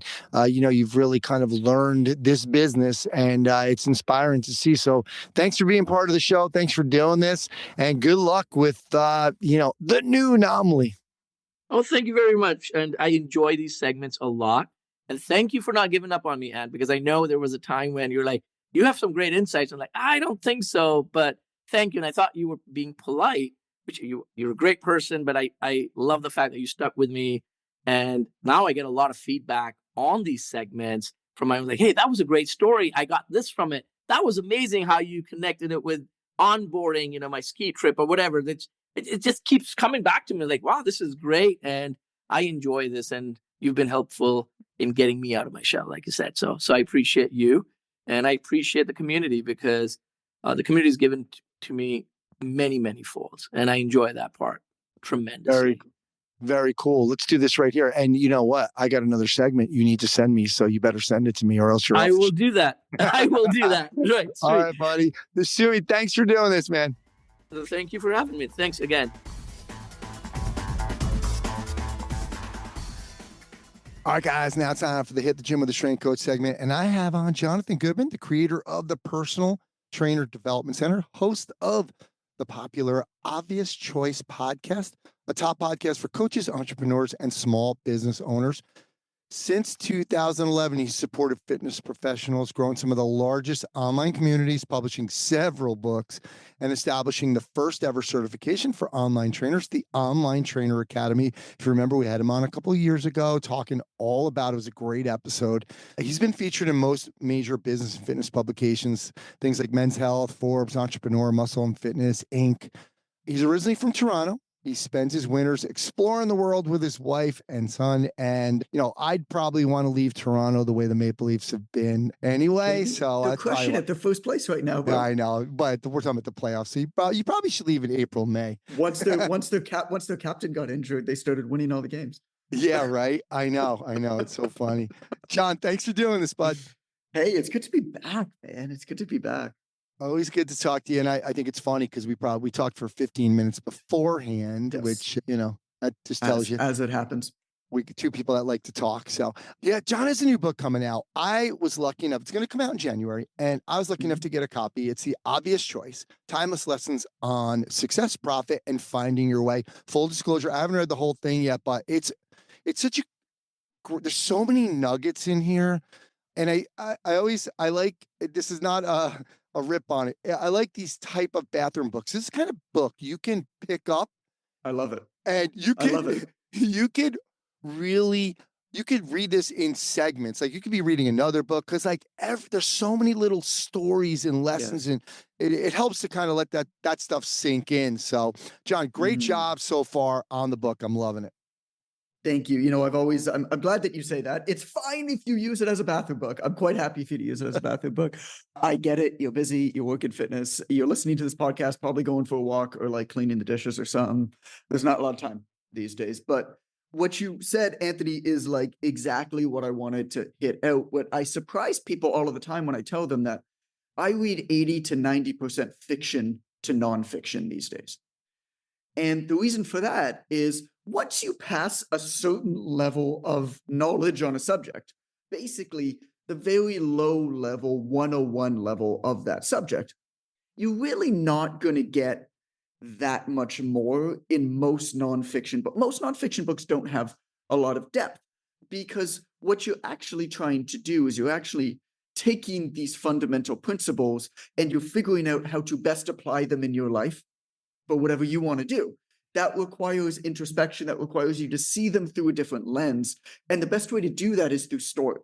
B: you've really kind of learned this business, and it's inspiring to see. So thanks for being part of the show. Thanks for doing this, and good luck with, the new Naamly.
D: Oh, thank you very much. And I enjoy these segments a lot. And thank you for not giving up on me, Ann, because I know there was a time when you're like, you have some great insights. I'm like, I don't think so, but thank you. And I thought you were being polite, which you're a great person, but I love the fact that you stuck with me. And now I get a lot of feedback on these segments from my, like, hey, that was a great story. I got this from it. That was amazing how you connected it with onboarding, my ski trip or whatever. It just keeps coming back to me like, wow, this is great. And I enjoy this. And you've been helpful in getting me out of my shell, like you said. So I appreciate you, and I appreciate the community, because the community has given to me many folds, and I enjoy that part tremendously.
B: Very cool. Let's do this right here. And you know what? I got another segment you need to send me, so you better send it to me or else you're
D: I
B: off.
D: will do that. I will do that. Right.
B: All
D: Sweet.
B: right, buddy. Sumit, thanks for doing this, man.
D: So thank you for having me. Thanks again.
B: All right, guys, now it's time for the Hit the Gym with the Strength Coach segment. And I have on Jonathan Goodman, the creator of the Personal Trainer Development Center, host of the popular Obvious Choice podcast, a top podcast for coaches, entrepreneurs, and small business owners. Since 2011, he's supported fitness professionals, grown some of the largest online communities, publishing several books, and establishing the first ever certification for online trainers, the Online Trainer Academy. If you remember, we had him on a couple of years ago talking all about it. It was a great episode. He's been featured in most major business and fitness publications, things like Men's Health, Forbes, Entrepreneur, Muscle and Fitness, Inc. He's originally from Toronto. He spends his winters exploring the world with his wife and son. And, you know, I'd probably want to leave Toronto the way the Maple Leafs have been anyway. So
E: they're
B: that's
E: crushing it. They're first place right now, bro.
B: Yeah, I know, but we're talking about the playoffs. So you probably should leave in April, May.
E: Once their captain got injured, they started winning all the games.
B: Yeah, right. I know. It's so funny. John, thanks for doing this, bud.
E: Hey, it's good to be back, man. It's good to be back.
B: Always good to talk to you. And I think it's funny because we talked for 15 minutes beforehand,
E: Yes.
B: which, you know, that just tells you.
E: As it happens.
B: We two people that like to talk. So yeah, John has a new book coming out. I was lucky enough, it's going to come out in January, and I was lucky enough to get a copy. It's the Obvious Choice, Timeless Lessons on Success, Profit, and Finding Your Way. Full disclosure, I haven't read the whole thing yet, but it's such there's so many nuggets in here. And I like, this is not a rip on it. I like these type of bathroom books. This kind of book you can pick up.
E: I love it.
B: And
E: I love it.
B: you could read this in segments. Like you could be reading another book because like there's so many little stories and lessons, and it helps to kind of let that stuff sink in. So John, great job so far on the book. I'm loving it.
E: Thank you. You know, I'm glad that you say that. It's fine if you use it as a bathroom book. I'm quite happy if you use it as a bathroom book. I get it. You're busy. You work in fitness. You're listening to this podcast, probably going for a walk or like cleaning the dishes or something. There's not a lot of time these days. But what you said, Anthony, is like exactly what I wanted to hit out. What I surprise people all of the time when I tell them that I read 80 to 90% fiction to nonfiction these days. And the reason for that is once you pass a certain level of knowledge on a subject, basically the very low level 101 level of that subject, you're really not going to get that much more in most nonfiction. But most nonfiction books don't have a lot of depth, because what you're actually trying to do is you're actually taking these fundamental principles and you're figuring out how to best apply them in your life for whatever you want to do. That requires introspection. That requires you to see them through a different lens. And the best way to do that is through story.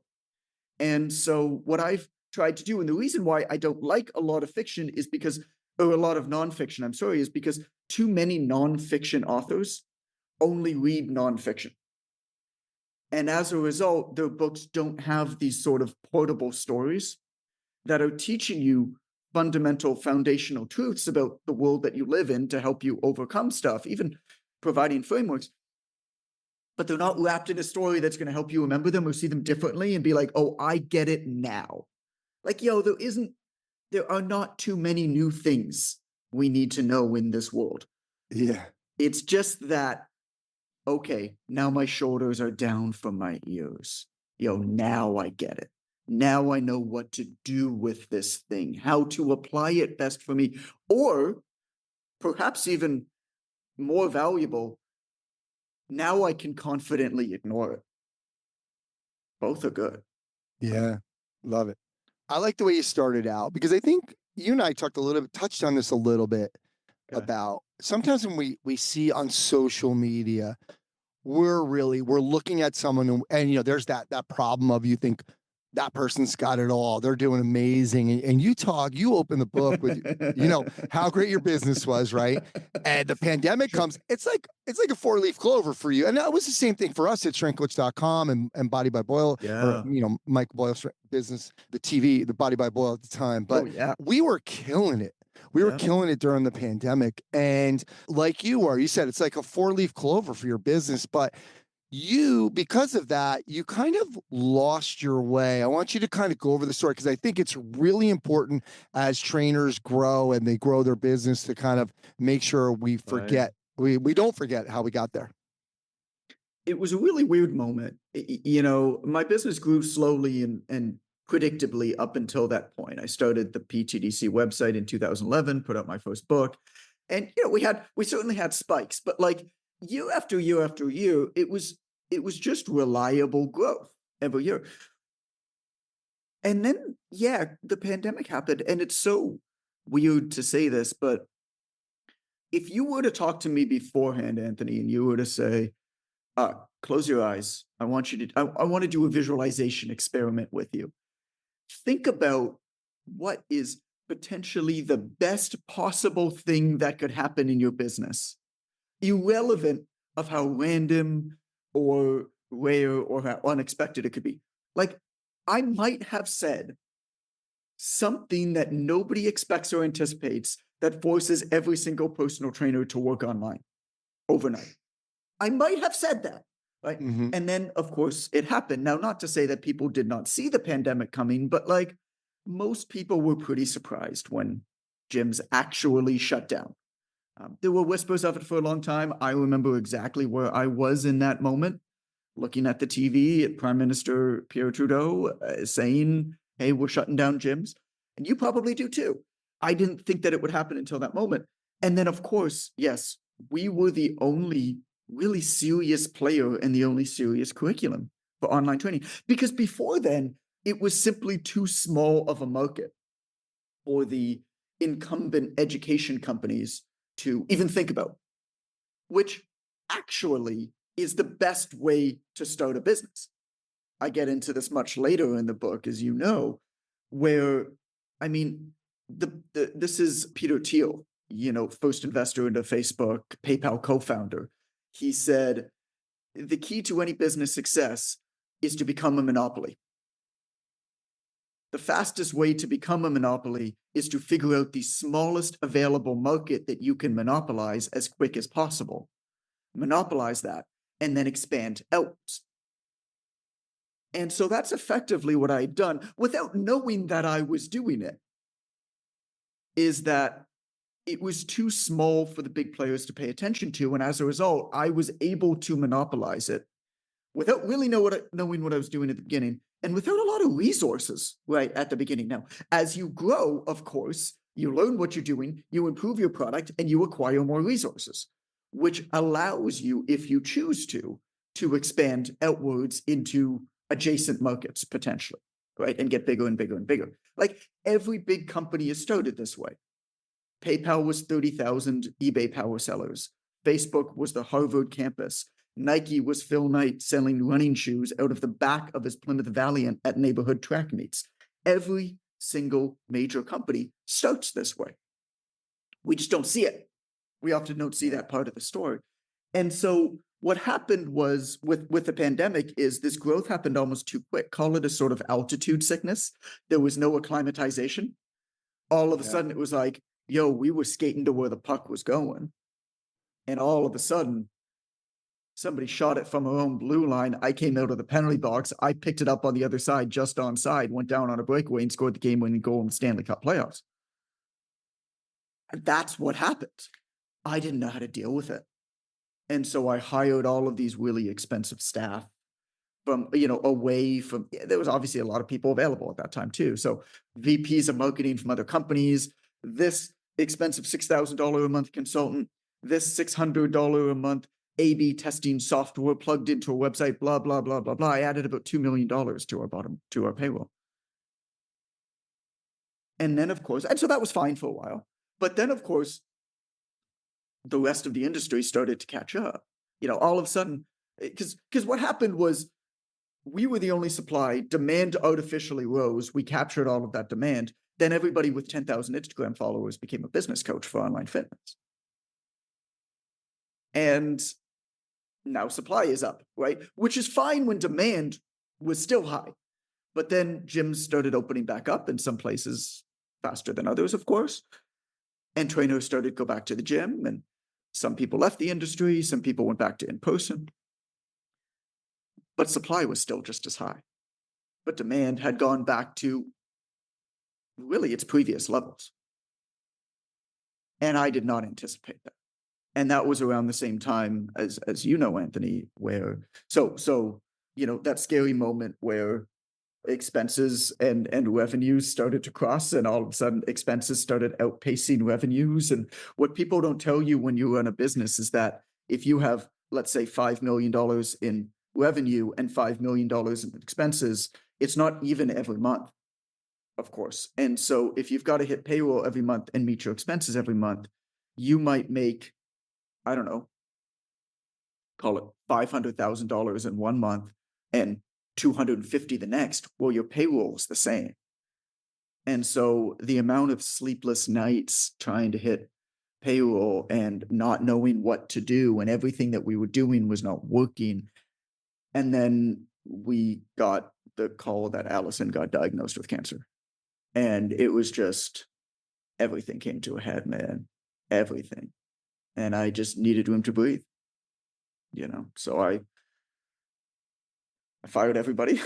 E: And so what I've tried to do, and the reason why I don't like a lot of fiction is because, or a lot of nonfiction, I'm sorry, is because too many nonfiction authors only read nonfiction. And as a result, their books don't have these sort of portable stories that are teaching you fundamental foundational truths about the world that you live in to help you overcome stuff, even providing frameworks. But they're not wrapped in a story that's going to help you remember them or see them differently and be like, oh, I get it now. Like, there are not too many new things we need to know in this world.
B: Yeah.
E: It's just that, okay, now my shoulders are down from my ears. Now I get it. Now I know what to do with this thing, how to apply it best for me, or perhaps even more valuable, now I can confidently ignore it. Both are good.
B: Yeah, love it. I like the way you started out, because I think you and I touched on this a little bit about sometimes when we see on social media, we're looking at someone and there's that problem of you think, that person's got it all. They're doing amazing. And you open the book with, how great your business was, right? And the pandemic comes, it's like a four-leaf clover for you. And that was the same thing for us at shrinkcoach.com and Body by Boyle, or, Mike Boyle's business, the Body by Boyle at the time. But we were killing it. We were killing it during the pandemic. And like you said, it's like a four-leaf clover for your business. But because of that, you kind of lost your way. I want you to kind of go over the story, because I think it's really important as trainers grow and they grow their business to kind of make sure we don't forget how we got there.
E: It was a really weird moment. My business grew slowly and predictably up until that point. I started the PTDC website in 2011, put out my first book, and we certainly had spikes, but like year after year after year, it was just reliable growth every year. And then, the pandemic happened, and it's so weird to say this, but if you were to talk to me beforehand, Anthony, and you were to say, close your eyes, I want to do a visualization experiment with you. Think about what is potentially the best possible thing that could happen in your business, irrelevant of how random or rare or how unexpected it could be. Like, I might have said something that nobody expects or anticipates that forces every single personal trainer to work online overnight. I might have said that, right? Mm-hmm. And then, of course, it happened. Now, not to say that people did not see the pandemic coming, but like most people were pretty surprised when gyms actually shut down. There were whispers of it for a long time. I remember exactly where I was in that moment, looking at the TV at Prime Minister Pierre Trudeau saying, hey, we're shutting down gyms. And you probably do too. I didn't think that it would happen until that moment. And then, of course, yes, we were the only really serious player and the only serious curriculum for online training. Because before then, it was simply too small of a market for the incumbent education companies to even think about, which actually is the best way to start a business. I get into this much later in the book, as you know, where, this is Peter Thiel, first investor into Facebook, PayPal co-founder. He said, the key to any business success is to become a monopoly. The fastest way to become a monopoly is to figure out the smallest available market that you can monopolize as quick as possible. Monopolize that, and then expand outwards. And so that's effectively what I'd done without knowing that I was doing it, is that it was too small for the big players to pay attention to. And as a result, I was able to monopolize it without really knowing what I was doing at the beginning, and without a lot of resources right at the beginning. Now, as you grow, of course, you learn what you're doing, you improve your product, and you acquire more resources, which allows you, if you choose to expand outwards into adjacent markets potentially, right? And get bigger and bigger and bigger. Like every big company is started this way. PayPal was 30,000 eBay power sellers. Facebook was the Harvard campus. Nike was Phil Knight selling running shoes out of the back of his Plymouth Valiant at neighborhood track meets. Every single major company starts this way. We just don't see it. We often don't see that part of the story. And so what happened was with the pandemic is this growth happened almost too quick. Call it a sort of altitude sickness. There was no acclimatization. All of a sudden it was like, yo, we were skating to where the puck was going. And all of a sudden, somebody shot it from our own blue line. I came out of the penalty box. I picked it up on the other side, just onside, went down on a breakaway and scored the game-winning goal in the Stanley Cup playoffs. And that's what happened. I didn't know how to deal with it. And so I hired all of these really expensive staff from, away from, there was obviously a lot of people available at that time too. So VPs of marketing from other companies, this expensive $6,000 a month consultant, this $600 a month A/B testing software plugged into a website, blah, blah, blah, blah, blah. I added about $2 million to our payroll. And then, of course, and so that was fine for a while. But then, of course, the rest of the industry started to catch up. All of a sudden, because what happened was we were the only supply. Demand artificially rose. We captured all of that demand. Then everybody with 10,000 Instagram followers became a business coach for online fitness. And now supply is up, right? Which is fine when demand was still high. But then gyms started opening back up in some places faster than others, of course. And trainers started to go back to the gym, and some people left the industry, some people went back to in-person. But supply was still just as high. But demand had gone back to really its previous levels. And I did not anticipate that. And that was around the same time as you know, Anthony, where so you know, that scary moment where expenses and revenues started to cross, and all of a sudden expenses started outpacing revenues. And what people don't tell you when you run a business is that if you have, let's say, $5 million in revenue and $5 million in expenses, it's not even every month, of course. And so if you've got to hit payroll every month and meet your expenses every month, you might make, I don't know, call it $500,000 in one month and 250 the next. Well, your payroll is the same. And so the amount of sleepless nights trying to hit payroll and not knowing what to do, and everything that we were doing was not working. And then we got the call that Allison got diagnosed with cancer. And it was just, everything came to a head, man. Everything. And I just needed room to breathe, you know? So I fired everybody,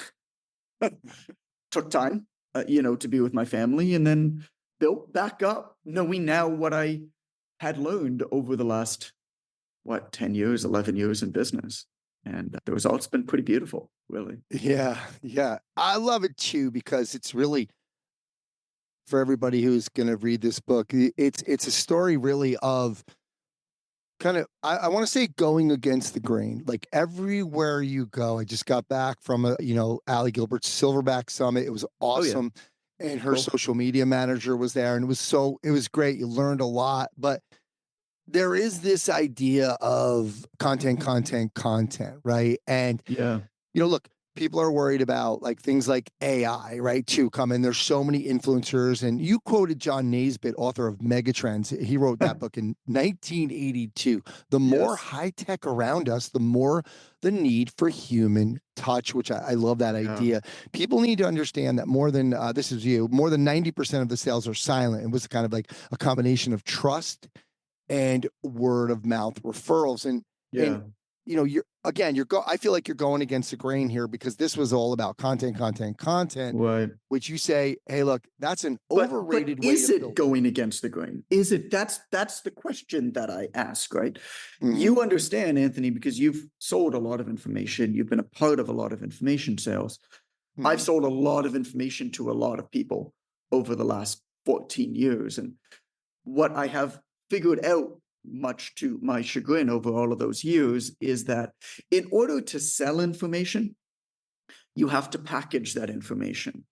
E: took time, you know, to be with my family, and then built back up, knowing now what I had learned over the last, 10 years, 11 years in business. And the result's been pretty beautiful, really.
B: Yeah, yeah. I love it too, because it's really, for everybody who's going to read this book, it's a story really of kind of, I want to say, going against the grain. Like everywhere you go, I just got back from Allie Gilbert's Silverback Summit. It was awesome. And her social media manager was there, and it was great. You learned a lot, but there is this idea of content, right? And
E: Yeah.
B: look, people are worried about like things like AI, right? To come in. There's so many influencers. And you quoted John Naisbitt, author of Megatrends. He wrote that book in 1982. The more high tech around us, the more the need for human touch, which I love that idea. People need to understand that more than, this is you, more than 90% of the sales are silent. It was kind of like a combination of trust and word of mouth referrals. And I feel like you're going against the grain here, because this was all about content,
E: Right.
B: which you say, hey, look, that's an overrated way
E: is
B: to
E: it
B: build.
E: going against the grain? Is it? That's the question that I ask, right?
B: Mhm.
E: You understand, Anthony, because you've sold a lot of information. You've been a part of a lot of information sales. I've sold a lot of information to a lot of people over the last 14 years. And what I have figured out, much to my chagrin over all of those years, is that in order to sell information, you have to package that information.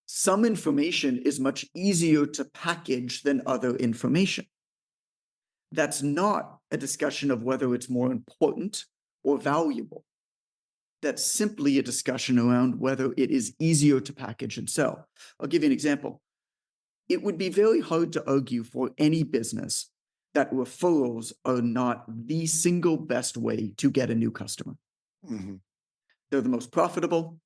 E: Some information is much easier to package than other information. That's not a discussion of whether it's more important or valuable. That's simply a discussion around whether it is easier to package and sell. I'll give you an example. It would be very hard to argue for any business that referrals are not the single best way to get a new customer.
B: Mhm.
E: They're the most profitable.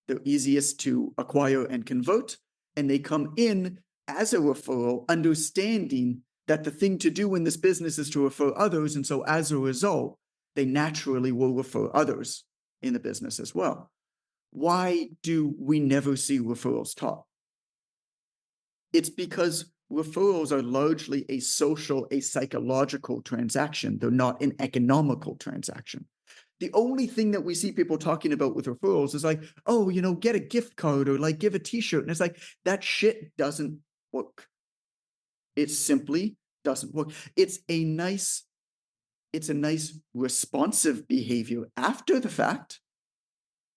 E: They're easiest to acquire and convert, and they come in as a referral, understanding that the thing to do in this business is to refer others. And so as a result, they naturally will refer others in the business as well. Why do we never see referrals taught? It's because referrals are largely a social, a psychological transaction. They're not an economical transaction. The only thing that we see people talking about with referrals is like, oh, get a gift card, or like give a t-shirt. And it's like, that shit doesn't work. It simply doesn't work. It's a nice responsive behavior after the fact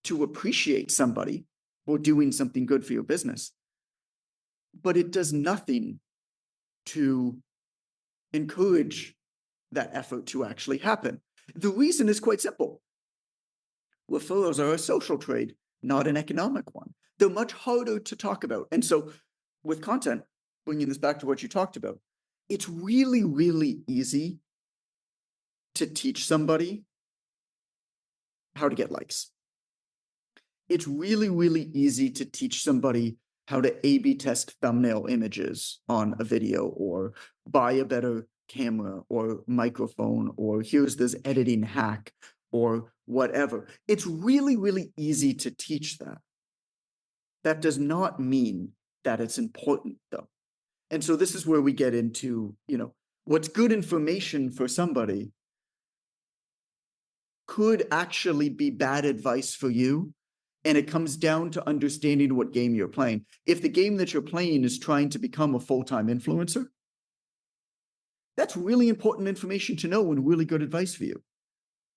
E: to appreciate somebody for doing something good for your business. But it does nothing to encourage that effort to actually happen. The reason is quite simple. Referrals are a social trade, not an economic one. They're much harder to talk about. And so with content, bringing this back to what you talked about, it's really, really easy to teach somebody how to get likes. It's really, really easy to teach somebody how to A/B test thumbnail images on a video, or buy a better camera or microphone, or here's this editing hack or whatever. It's really, really easy to teach that. That does not mean that it's important, though. And so this is where we get into, what's good information for somebody could actually be bad advice for you. And it comes down to understanding what game you're playing. If the game that you're playing is trying to become a full-time influencer, that's really important information to know and really good advice for you.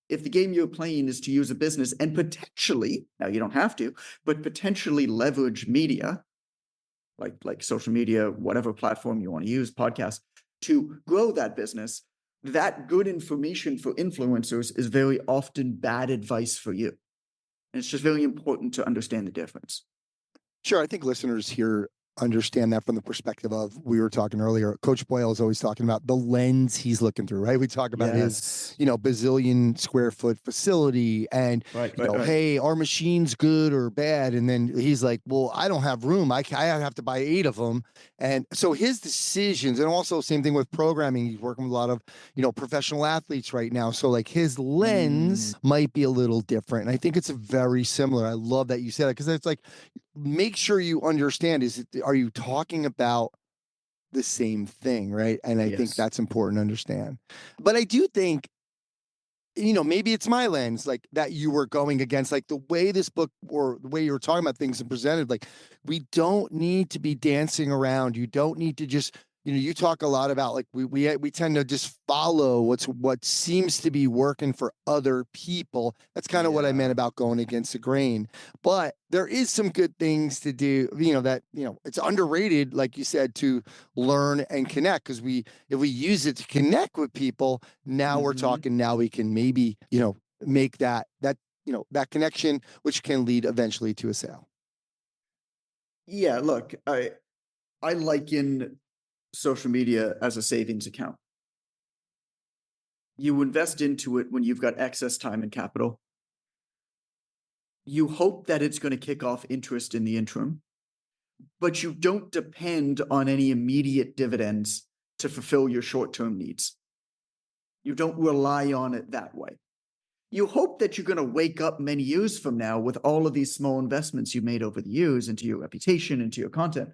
E: If the game you're playing is to use a business and potentially, now you don't have to, but potentially leverage media, like social media, whatever platform you want to use, podcast, to grow that business, that good information for influencers is very often bad advice for you. And it's just very important to understand the difference.
B: Sure, I think listeners here understand that from the perspective of, we were talking earlier, Coach Boyle is always talking about the lens he's looking through, right? We talk about his, bazillion square foot facility and,
E: Right.
B: hey, our machine's good or bad. And then he's like, well, I don't have room. I have to buy 8 of them. And so his decisions, and also same thing with programming. He's working with a lot of, professional athletes right now. So like his lens might be a little different. And I think it's very similar. I love that you said that, because it's like, make sure you understand, are you talking about the same thing, right? And I think that's important to understand. But I do think, maybe it's my lens, like that you were going against, like the way this book, or the way you were talking about things and presented, like we don't need to be dancing around. You don't need to just, you talk a lot about like we tend to just follow what seems to be working for other people. That's kind of what I meant about going against the grain. But there is some good things to do, that, it's underrated, like you said, to learn and connect, because if we use it to connect with people, now we're talking, now we can maybe, make that connection, which can lead eventually to a sale.
E: Yeah, look, I liken social media as a savings account. You invest into it when you've got excess time and capital. You hope that it's going to kick off interest in the interim, but you don't depend on any immediate dividends to fulfill your short-term needs. You don't rely on it that way. You hope that you're going to wake up many years from now with all of these small investments you made over the years into your reputation, into your content.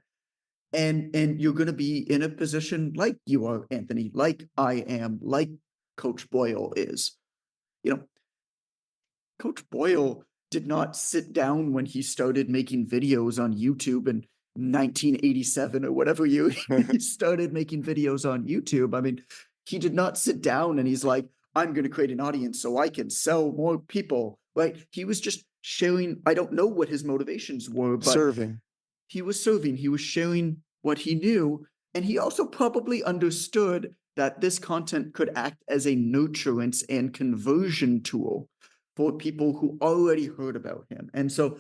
E: And you're going to be in a position like you are, Anthony, like I am, like Coach Boyle is. Coach Boyle did not sit down when he started making videos on YouTube in 1987 or whatever year he started making videos on YouTube. I mean, he did not sit down and he's like, I'm going to create an audience so I can sell more people, right? He was just sharing. I don't know what his motivations were, but he was serving. He was sharing what he knew. And he also probably understood that this content could act as a nurturance and conversion tool for people who already heard about him. And so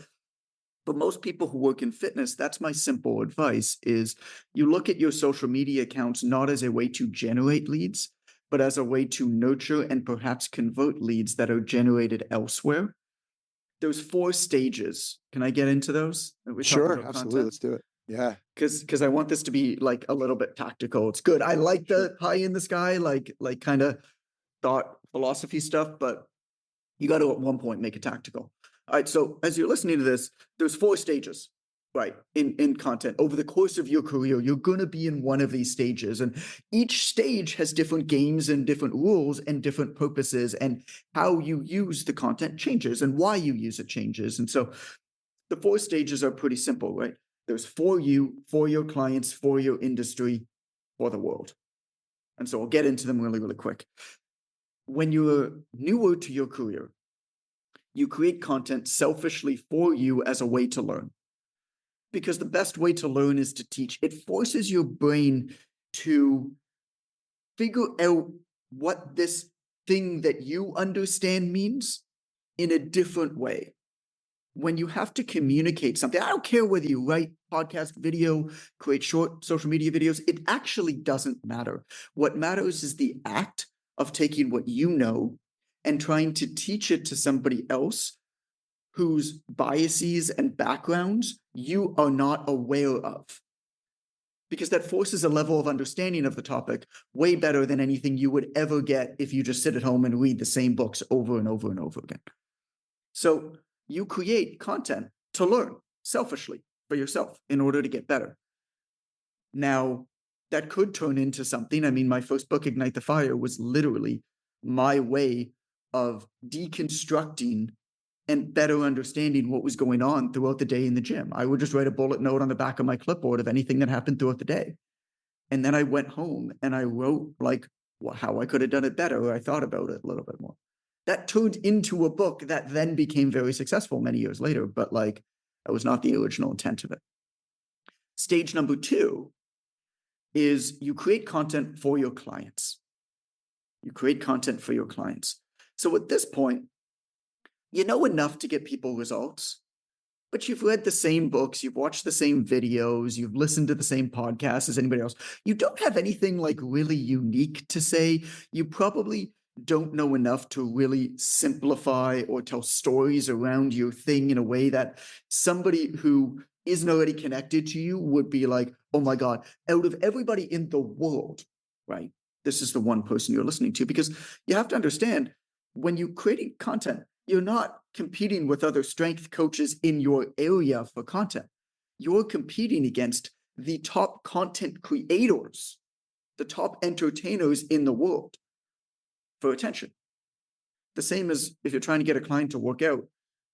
E: for most people who work in fitness, that's my simple advice, is you look at your social media accounts not as a way to generate leads, but as a way to nurture and perhaps convert leads that are generated elsewhere. There's 4 stages. Can I get into those?
B: Sure, absolutely. Let's do it. Yeah.
E: Because I want this to be like a little bit tactical. It's good. I like the pie in the sky, like kind of thought philosophy stuff, but you got to at one point make it tactical. All right. So as you're listening to this, there's 4 stages, right? In content. Over the course of your career, you're going to be in one of these stages. And each stage has different games and different rules and different purposes, and how you use the content changes and why you use it changes. And so the 4 stages are pretty simple, right? There's for you, for your clients, for your industry, for the world. And so I'll get into them really, really quick. When you're newer to your career, you create content selfishly for you as a way to learn. Because the best way to learn is to teach. It forces your brain to figure out what this thing that you understand means in a different way. When you have to communicate something, I don't care whether you write podcast, video, create short social media videos, it actually doesn't matter. What matters is the act of taking what you know and trying to teach it to somebody else whose biases and backgrounds you are not aware of. Because that forces a level of understanding of the topic way better than anything you would ever get if you just sit at home and read the same books over and over and over again. So you create content to learn selfishly for yourself in order to get better. Now, that could turn into something. I mean, my first book, Ignite the Fire, was literally my way of deconstructing and better understanding what was going on throughout the day in the gym. I would just write a bullet note on the back of my clipboard of anything that happened throughout the day. And then I went home and I wrote like how I could have done it better, or I thought about it a little bit more. That turned into a book that then became very successful many years later, but like that was not the original intent of it. Stage number 2 is you create content for your clients. You create content for your clients. So at this point, you know enough to get people results, but you've read the same books, you've watched the same videos, you've listened to the same podcasts as anybody else. You don't have anything like really unique to say. You probably don't know enough to really simplify or tell stories around your thing in a way that somebody who isn't already connected to you would be like, oh my God, out of everybody in the world, right? This is the one person you're listening to, because you have to understand when you're creating content, you're not competing with other strength coaches in your area for content. You're competing against the top content creators, the top entertainers in the world for attention. The same as if you're trying to get a client to work out,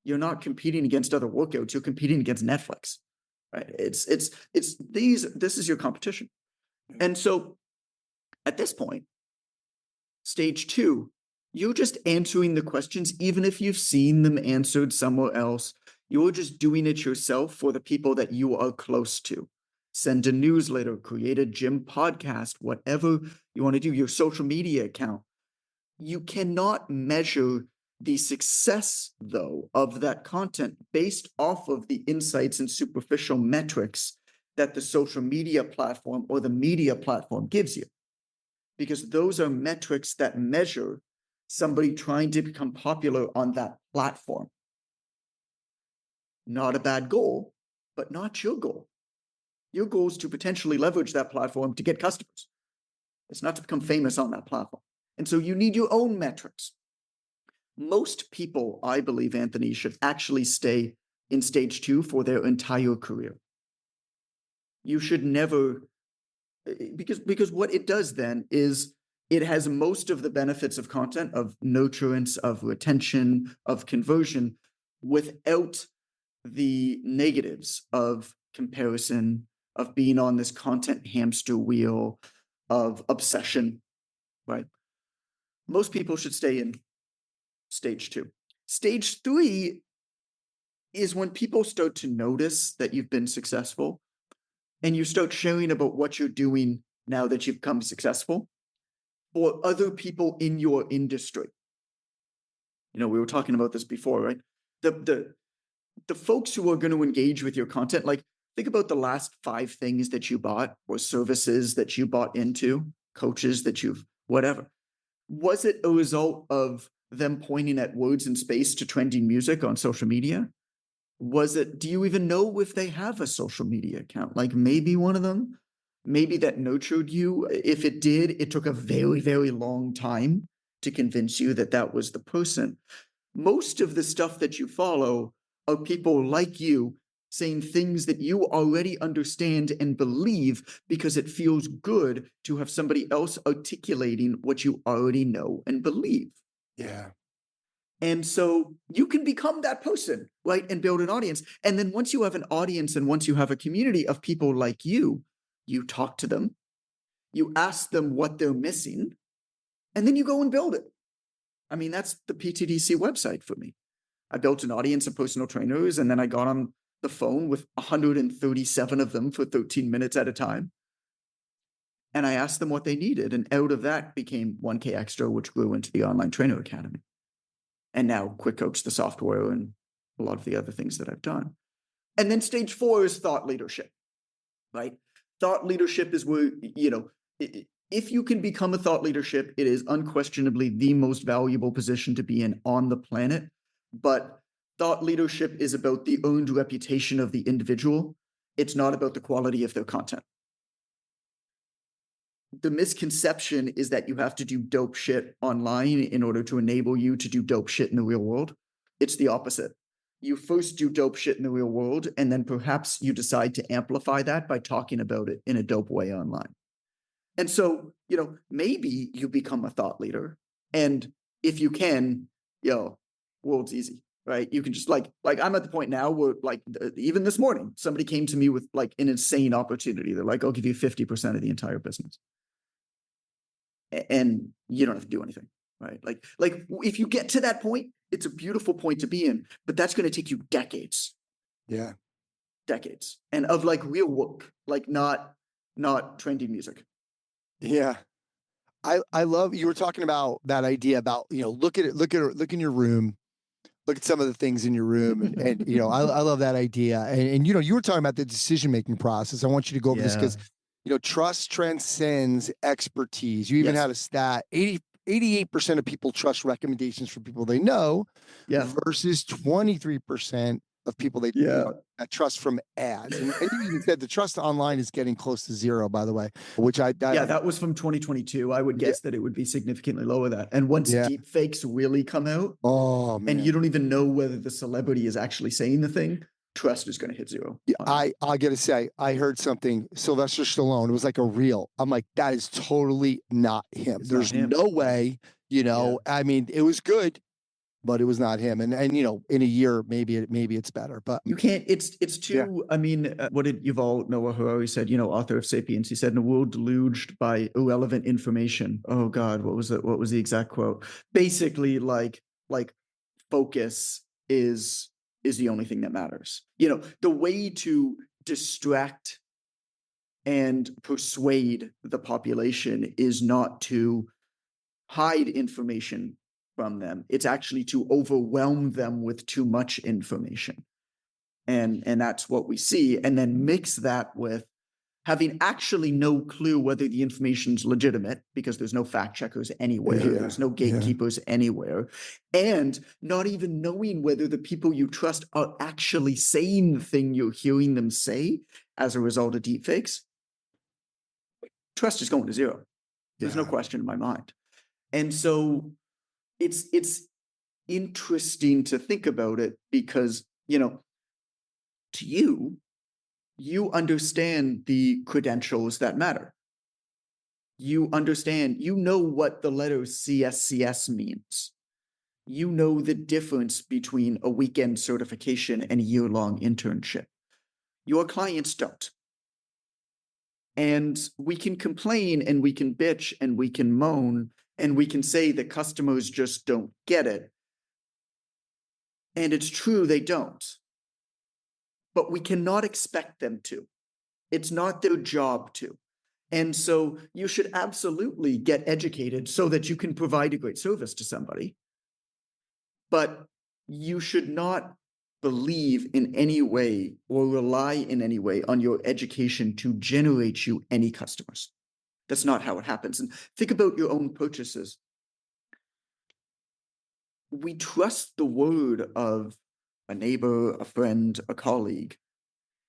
E: you're not competing against other workouts, you're competing against Netflix, right? This is your competition. And so at this point, stage 2, you're just answering the questions, even if you've seen them answered somewhere else. You're just doing it yourself for the people that you are close to. Send a newsletter, create a gym podcast, whatever you want to do, your social media account. You cannot measure the success, though, of that content based off of the insights and superficial metrics that the social media platform or the media platform gives you. Because those are metrics that measure somebody trying to become popular on that platform. Not a bad goal, but not your goal. Your goal is to potentially leverage that platform to get customers. It's not to become famous on that platform. And so you need your own metrics. Most people, I believe, Anthony, should actually stay in stage 2 for their entire career. You should never, because what it does then is it has most of the benefits of content, of nurturance, of retention, of conversion, without the negatives of comparison, of being on this content hamster wheel, of obsession, right? Most people should stay in stage 2. Stage 3 is when people start to notice that you've been successful and you start sharing about what you're doing now that you've become successful for other people in your industry. You know, we were talking about this before, right? The folks who are going to engage with your content, like think about the last 5 things that you bought or services that you bought into, coaches that you've, whatever. Was it a result of them pointing at words in space to trending music on social media? Was it, do you even know if they have a social media account? Like maybe one of them, maybe that nurtured you. If it did, it took a very, very long time to convince you that that was the person. Most of the stuff that you follow are people like you saying things that you already understand and believe because it feels good to have somebody else articulating what you already know and believe.
B: Yeah.
E: And so you can become that person, right? And build an audience. And then once you have an audience and once you have a community of people like you talk to them, you ask them what they're missing, and then you go and build it. I mean, that's the PTDC website for me. I built an audience of personal trainers, and then I got on the phone with 137 of them for 13 minutes at a time. And I asked them what they needed. And out of that became 1K Extra, which grew into the Online Trainer Academy. and now QuickCoach, the software, and a lot of the other things that I've done. And then stage 4 is thought leadership, right? Thought leadership is where, if you can become a thought leadership, it is unquestionably the most valuable position to be in on the planet. But thought leadership is about the earned reputation of the individual. It's not about the quality of their content. The misconception is that you have to do dope shit online in order to enable you to do dope shit in the real world. It's the opposite. You first do dope shit in the real world, and then perhaps you decide to amplify that by talking about it in a dope way online. And so, maybe you become a thought leader. And if you can, world's easy, right? You can just like I'm at the point now where even this morning, somebody came to me with like an insane opportunity. They're like, I'll give you 50% of the entire business. And you don't have to do anything, right? Like if you get to that point, it's a beautiful point to be in, but that's going to take you decades.
B: Yeah.
E: Decades. And of like real work, like not trendy music.
B: Yeah. I love, you were talking about that idea about, look in your room, look at some of the things in your room. And I love that idea. And you were talking about the decision-making process. I want you to go over this because, trust transcends expertise. You even had a stat, 88% of people trust recommendations from people they know versus 23% of people they trust from ads. And you even said the trust online is getting close to zero, by the way, which
E: that was from 2022. I would guess that it would be significantly lower than that. And once deep fakes really come out, and you don't even know whether the celebrity is actually saying the thing, trust is going to hit zero.
B: I gotta say, I heard something, Sylvester Stallone, it was like a reel. I'm like, that is totally not him. There's no way, I mean, it was good, but it was not him. And in a year, maybe it's better, but
E: you can't, it's too, I mean, what did Yuval Noah Harari said, author of Sapiens, he said, in a world deluged by irrelevant information. Oh God, what was it? What was the exact quote? Basically like focus is the only thing that matters. The way to distract and persuade the population is not to hide information from them. It's actually to overwhelm them with too much information. And that's what we see. And then mix that with having actually no clue whether the information's legitimate, because there's no fact checkers anywhere, there's no gatekeepers anywhere, and not even knowing whether the people you trust are actually saying the thing you're hearing them say as a result of deepfakes. Trust is going to zero. There's no question in my mind. And so it's interesting to think about it because, to you understand the credentials that matter. You understand, what the letter CSCS means. You know the difference between a weekend certification and a year-long internship. Your clients don't. And we can complain and we can bitch and we can moan and we can say that customers just don't get it. And it's true, they don't. But we cannot expect them to. It's not their job to. And so you should absolutely get educated so that you can provide a great service to somebody. But you should not believe in any way or rely in any way on your education to generate you any customers. That's not how it happens. And think about your own purchases. We trust the word of a neighbor, a friend, a colleague,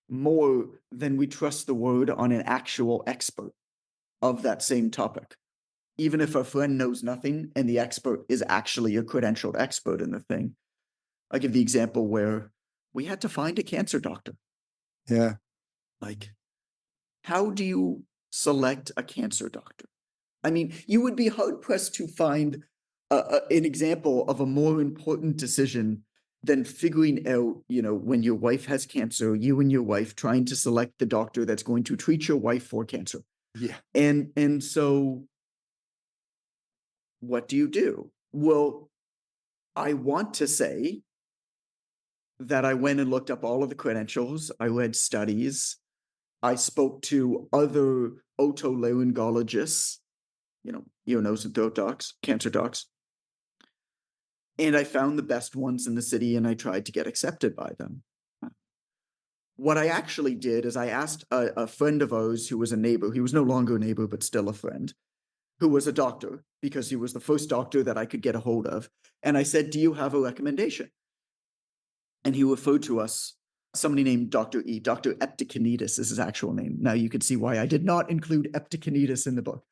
E: more than we trust the word on an actual expert of that same topic. Even if a friend knows nothing and the expert is actually a credentialed expert in the thing. I'll give the example where we had to find a cancer doctor.
B: Yeah.
E: Like, how do you select a cancer doctor? I mean, you would be hard-pressed to find an example of a more important decision than figuring out, when your wife has cancer, you and your wife trying to select the doctor that's going to treat your wife for cancer.
B: Yeah.
E: And so what do you do? Well, I want to say that I went and looked up all of the credentials. I read studies. I spoke to other otolaryngologists, ear, nose, and throat docs, cancer docs. And I found the best ones in the city and I tried to get accepted by them. What I actually did is I asked a friend of ours who was a neighbor, he was no longer a neighbor, but still a friend, who was a doctor, because he was the first doctor that I could get a hold of. And I said, do you have a recommendation? And he referred to us somebody named Dr. E. Dr. Epicanides is his actual name. Now you can see why I did not include Epicanides in the book.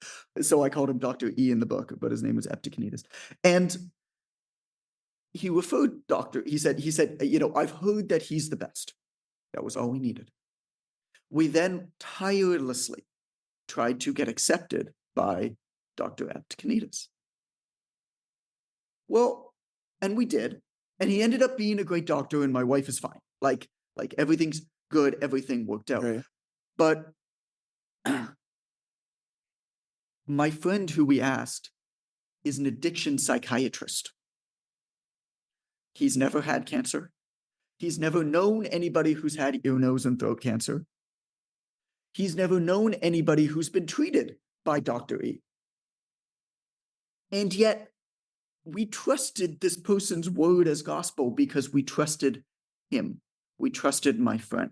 E: So I called him Dr. E in the book, but his name was Epicanides. And he referred he said, I've heard that he's the best. That was all we needed. We then tirelessly tried to get accepted by Dr. Epicanides. Well, and we did. And he ended up being a great doctor, and my wife is fine. Like everything's good, everything worked out.
B: Right.
E: But my friend who we asked is an addiction psychiatrist. He's never had cancer. He's never known anybody who's had ear, nose, and throat cancer. He's never known anybody who's been treated by Dr. E. And yet, we trusted this person's word as gospel because we trusted him. We trusted my friend.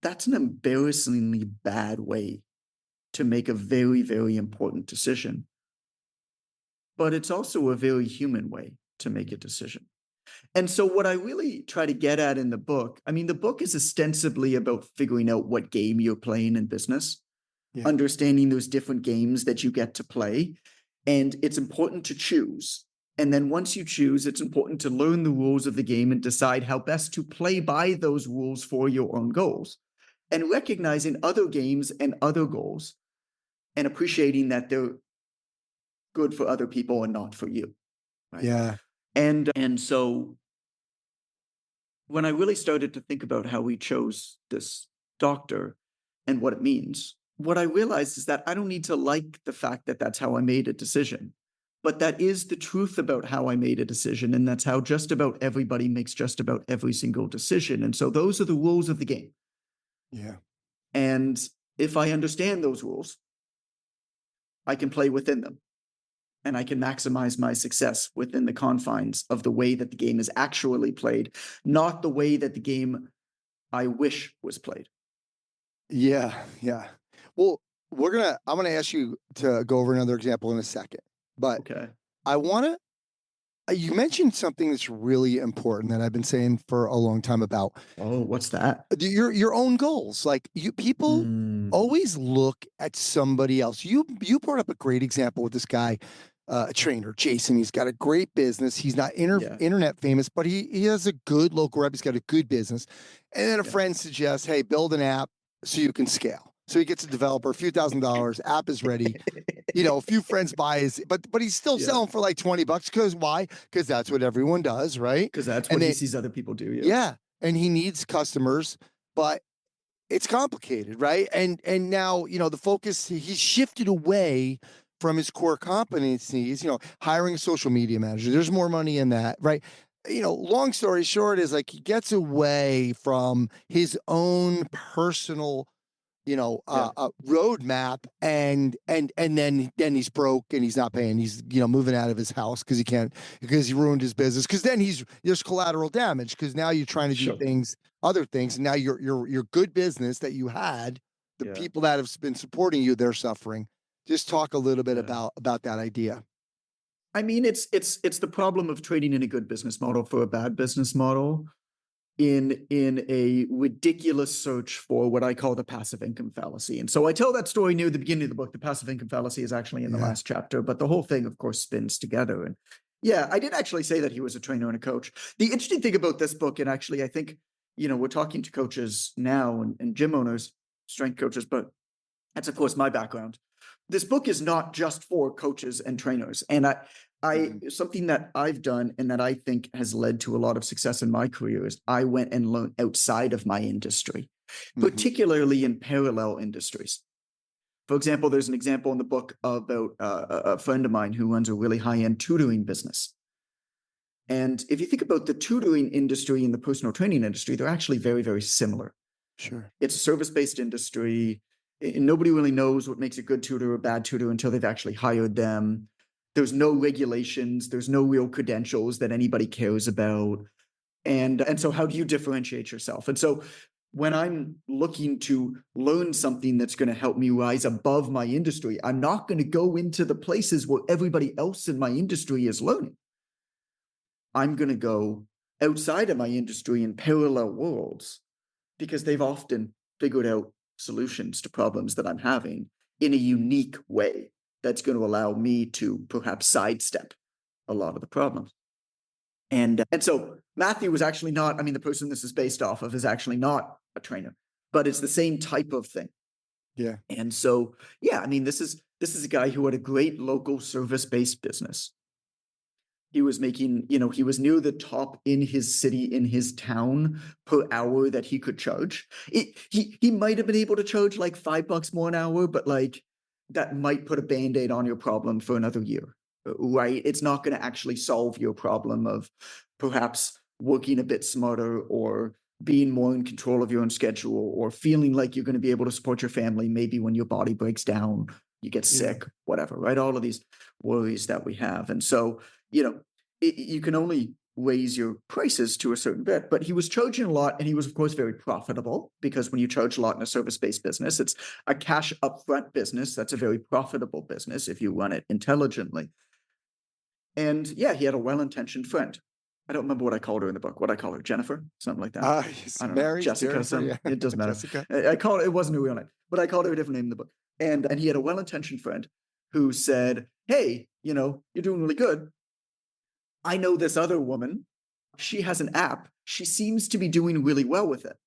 E: That's an embarrassingly bad way to make a very, very important decision. But it's also a very human way to make a decision. And so what I really try to get at in the book, I mean, the book is ostensibly about figuring out what game you're playing in business, understanding those different games that you get to play. And it's important to choose. And then once you choose, it's important to learn the rules of the game and decide how best to play by those rules for your own goals. And recognizing other games and other goals and appreciating that they're good for other people and not for you. Right?
B: Yeah.
E: And so when I really started to think about how we chose this doctor and what it means, what I realized is that I don't need to like the fact that that's how I made a decision, but that is the truth about how I made a decision. And that's how just about everybody makes just about every single decision. And so those are the rules of the game.
B: Yeah.
E: And if I understand those rules, I can play within them. And I can maximize my success within the confines of the way that the game is actually played, not the way that the game I wish was played.
B: Yeah. Yeah. Well, I'm gonna ask you to go over another example in a second, but
E: Okay.
B: I want to. You mentioned something that's really important that I've been saying for a long time about
E: Oh, what's that?
B: your own goals. Like people always look at somebody else. You brought up a great example with this guy, a trainer, Jason. He's got a great business. He's not internet famous, but he has a good local rep. He's got a good business. And then a friend suggests, hey, build an app so you can scale. So he gets a developer, a few $1,000s, app is ready. A few friends buy his, but he's still selling for like $20. Because why? Because that's what everyone does, right?
E: Because that's what he sees other people do.
B: Yeah. And he needs customers, but it's complicated, right? And now, the focus, he's shifted away from his core competencies, hiring a social media manager. There's more money in that, right? Long story short is like he gets away from his own personal roadmap, and then he's broke and he's not paying. He's moving out of his house because he ruined his business. Because then there's collateral damage because now you're trying to do other things, and now your good business that you had, the people that have been supporting you, they're suffering. Just talk a little bit about that idea.
E: I mean, it's the problem of trading in a good business model for a bad business model. In a ridiculous search for what I call the passive income fallacy. And so I tell that story near the beginning of the book. The passive income fallacy is actually in the last chapter, but the whole thing, of course, spins together. And I did actually say that he was a trainer and a coach. The interesting thing about this book, and actually I think, we're talking to coaches now and gym owners, strength coaches, but that's, of course, my background. This book is not just for coaches and trainers. And something that I've done and that I think has led to a lot of success in my career is I went and learned outside of my industry, particularly in parallel industries. For example, there's an example in the book about a friend of mine who runs a really high-end tutoring business. And if you think about the tutoring industry and the personal training industry, they're actually very, very similar.
B: Sure.
E: It's a service-based industry. And nobody really knows what makes a good tutor or a bad tutor until they've actually hired them. There's no regulations. There's no real credentials that anybody cares about. And so how do you differentiate yourself? And so when I'm looking to learn something that's going to help me rise above my industry, I'm not going to go into the places where everybody else in my industry is learning. I'm going to go outside of my industry in parallel worlds because they've often figured out solutions to problems that I'm having in a unique way that's going to allow me to perhaps sidestep a lot of the problems. And so Matthew was actually not, I mean, the person this is based off of is actually not a trainer, but it's the same type of thing.
B: Yeah.
E: And so, yeah, I mean, this is a guy who had a great local service-based business. He was making, he was near the top in his city, in his town per hour that he could charge. He might have been able to charge like $5 more an hour, but like that might put a Band-Aid on your problem for another year, right? It's not going to actually solve your problem of perhaps working a bit smarter or being more in control of your own schedule or feeling like you're going to be able to support your family maybe when your body breaks down, you get sick, whatever, right? All of these worries that we have. And so, you can only raise your prices to a certain bit, but he was charging a lot and he was, of course, very profitable because when you charge a lot in a service-based business, it's a cash upfront business. That's a very profitable business if you run it intelligently. And yeah, he had a well-intentioned friend. I don't remember what I called her in the book. What I call her, Jennifer, something like that. I don't know,
B: Mary,
E: Jessica,
B: Jennifer,
E: something.
B: yeah.
E: It doesn't matter.
B: Jessica.
E: I called it wasn't a real name, but I called her a different name in the book. And he had a well-intentioned friend who said, "Hey, you're doing really good. I know this other woman. She has an app. She seems to be doing really well with it."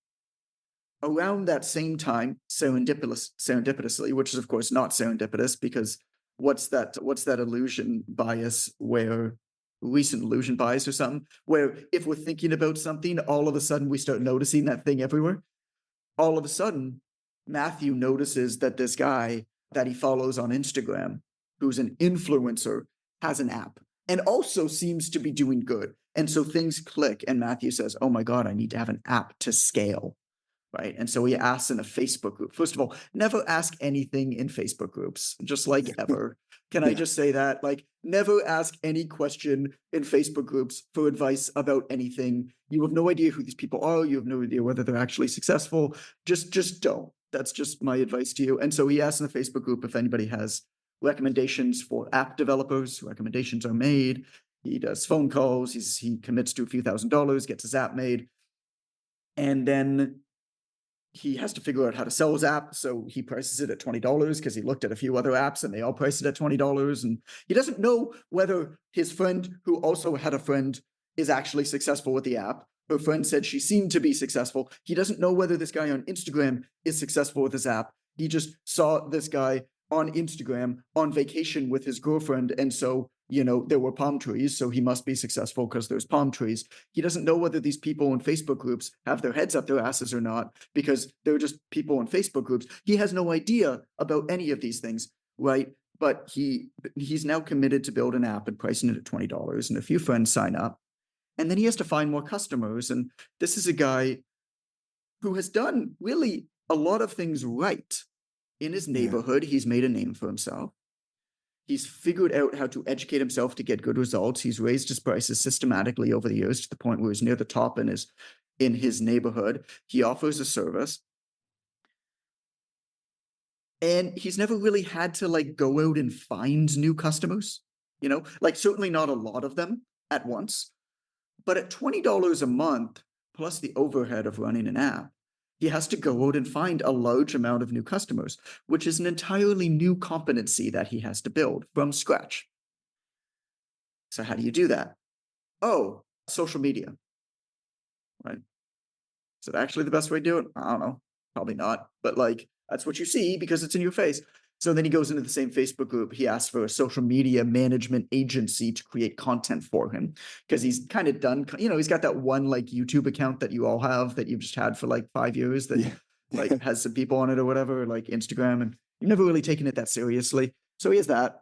E: Around that same time, serendipitously, which is of course not serendipitous because what's that illusion bias where recent illusion bias or something where if we're thinking about something, all of a sudden we start noticing that thing everywhere. All of a sudden, Matthew notices that this guy that he follows on Instagram, who's an influencer, has an app and also seems to be doing good. And so things click and Matthew says, "Oh my God, I need to have an app to scale." Right. And so he asks in a Facebook group. First of all, never ask anything in Facebook groups, just like ever. Can I just say that? Like, never ask any question in Facebook groups for advice about anything. You have no idea who these people are. You have no idea whether they're actually successful. Just don't. That's just my advice to you. And so he asks in the Facebook group if anybody has recommendations for app developers. Recommendations are made. He does phone calls. He commits to a few $1,000s, gets his app made. And then he has to figure out how to sell his app. So he prices it at $20 because he looked at a few other apps and they all priced it at $20. And he doesn't know whether his friend, who also had a friend, is actually successful with the app. Her friend said she seemed to be successful. He doesn't know whether this guy on Instagram is successful with his app. He just saw this guy on Instagram on vacation with his girlfriend. And so, there were palm trees. So he must be successful because there's palm trees. He doesn't know whether these people in Facebook groups have their heads up their asses or not because they're just people in Facebook groups. He has no idea about any of these things, right? But he's now committed to build an app and pricing it at $20 and a few friends sign up. And then he has to find more customers. And this is a guy who has done really a lot of things right. In his neighborhood, he's made a name for himself. He's figured out how to educate himself to get good results. He's raised his prices systematically over the years to the point where he's near the top in his neighborhood. He offers a service. And he's never really had to go out and find new customers, certainly not a lot of them at once. But at $20 a month, plus the overhead of running an app, he has to go out and find a large amount of new customers, which is an entirely new competency that he has to build from scratch. So how do you do that? Oh, social media, right? Is it actually the best way to do it? I don't know. Probably not. But that's what you see because it's in your face. So then he goes into the same Facebook group. He asks for a social media management agency to create content for him because he's kind of done, he's got that one YouTube account that you all have that you've just had for 5 years that has some people on it or whatever, like Instagram. And you've never really taken it that seriously. So he has that.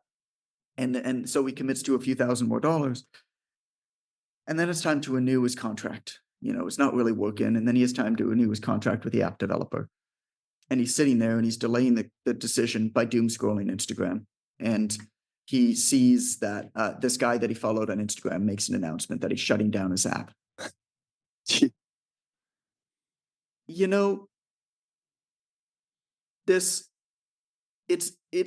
E: And so he commits to a few $1,000 more. And then it's time to renew his contract. It's not really working. And then he has time to renew his contract with the app developer. and he's sitting there and he's delaying the decision by doom scrolling Instagram. And he sees that this guy that he followed on Instagram makes an announcement that he's shutting down his app. You know, it's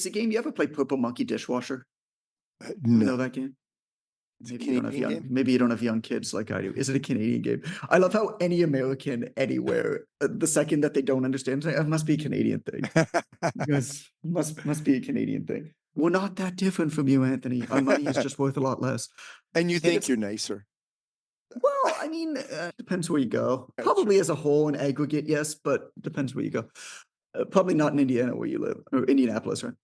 E: a game. You ever play Purple Monkey Dishwasher? You
B: No.
E: know that game? Maybe you don't have
B: Canadian game?
E: maybe you don't have young kids like I do. Is it a Canadian game? I love how any American anywhere, the second that they don't understand, it must be a Canadian thing. Yes, must be a Canadian thing. We're not that different from you, Anthony. Our money is just worth a lot less.
B: And you think
E: it's-
B: you're nicer.
E: Well, I mean, depends where you go.
B: That's
E: Probably as a whole, in aggregate, yes, but depends where you go. Probably not in Indiana where you live, or Indianapolis, right?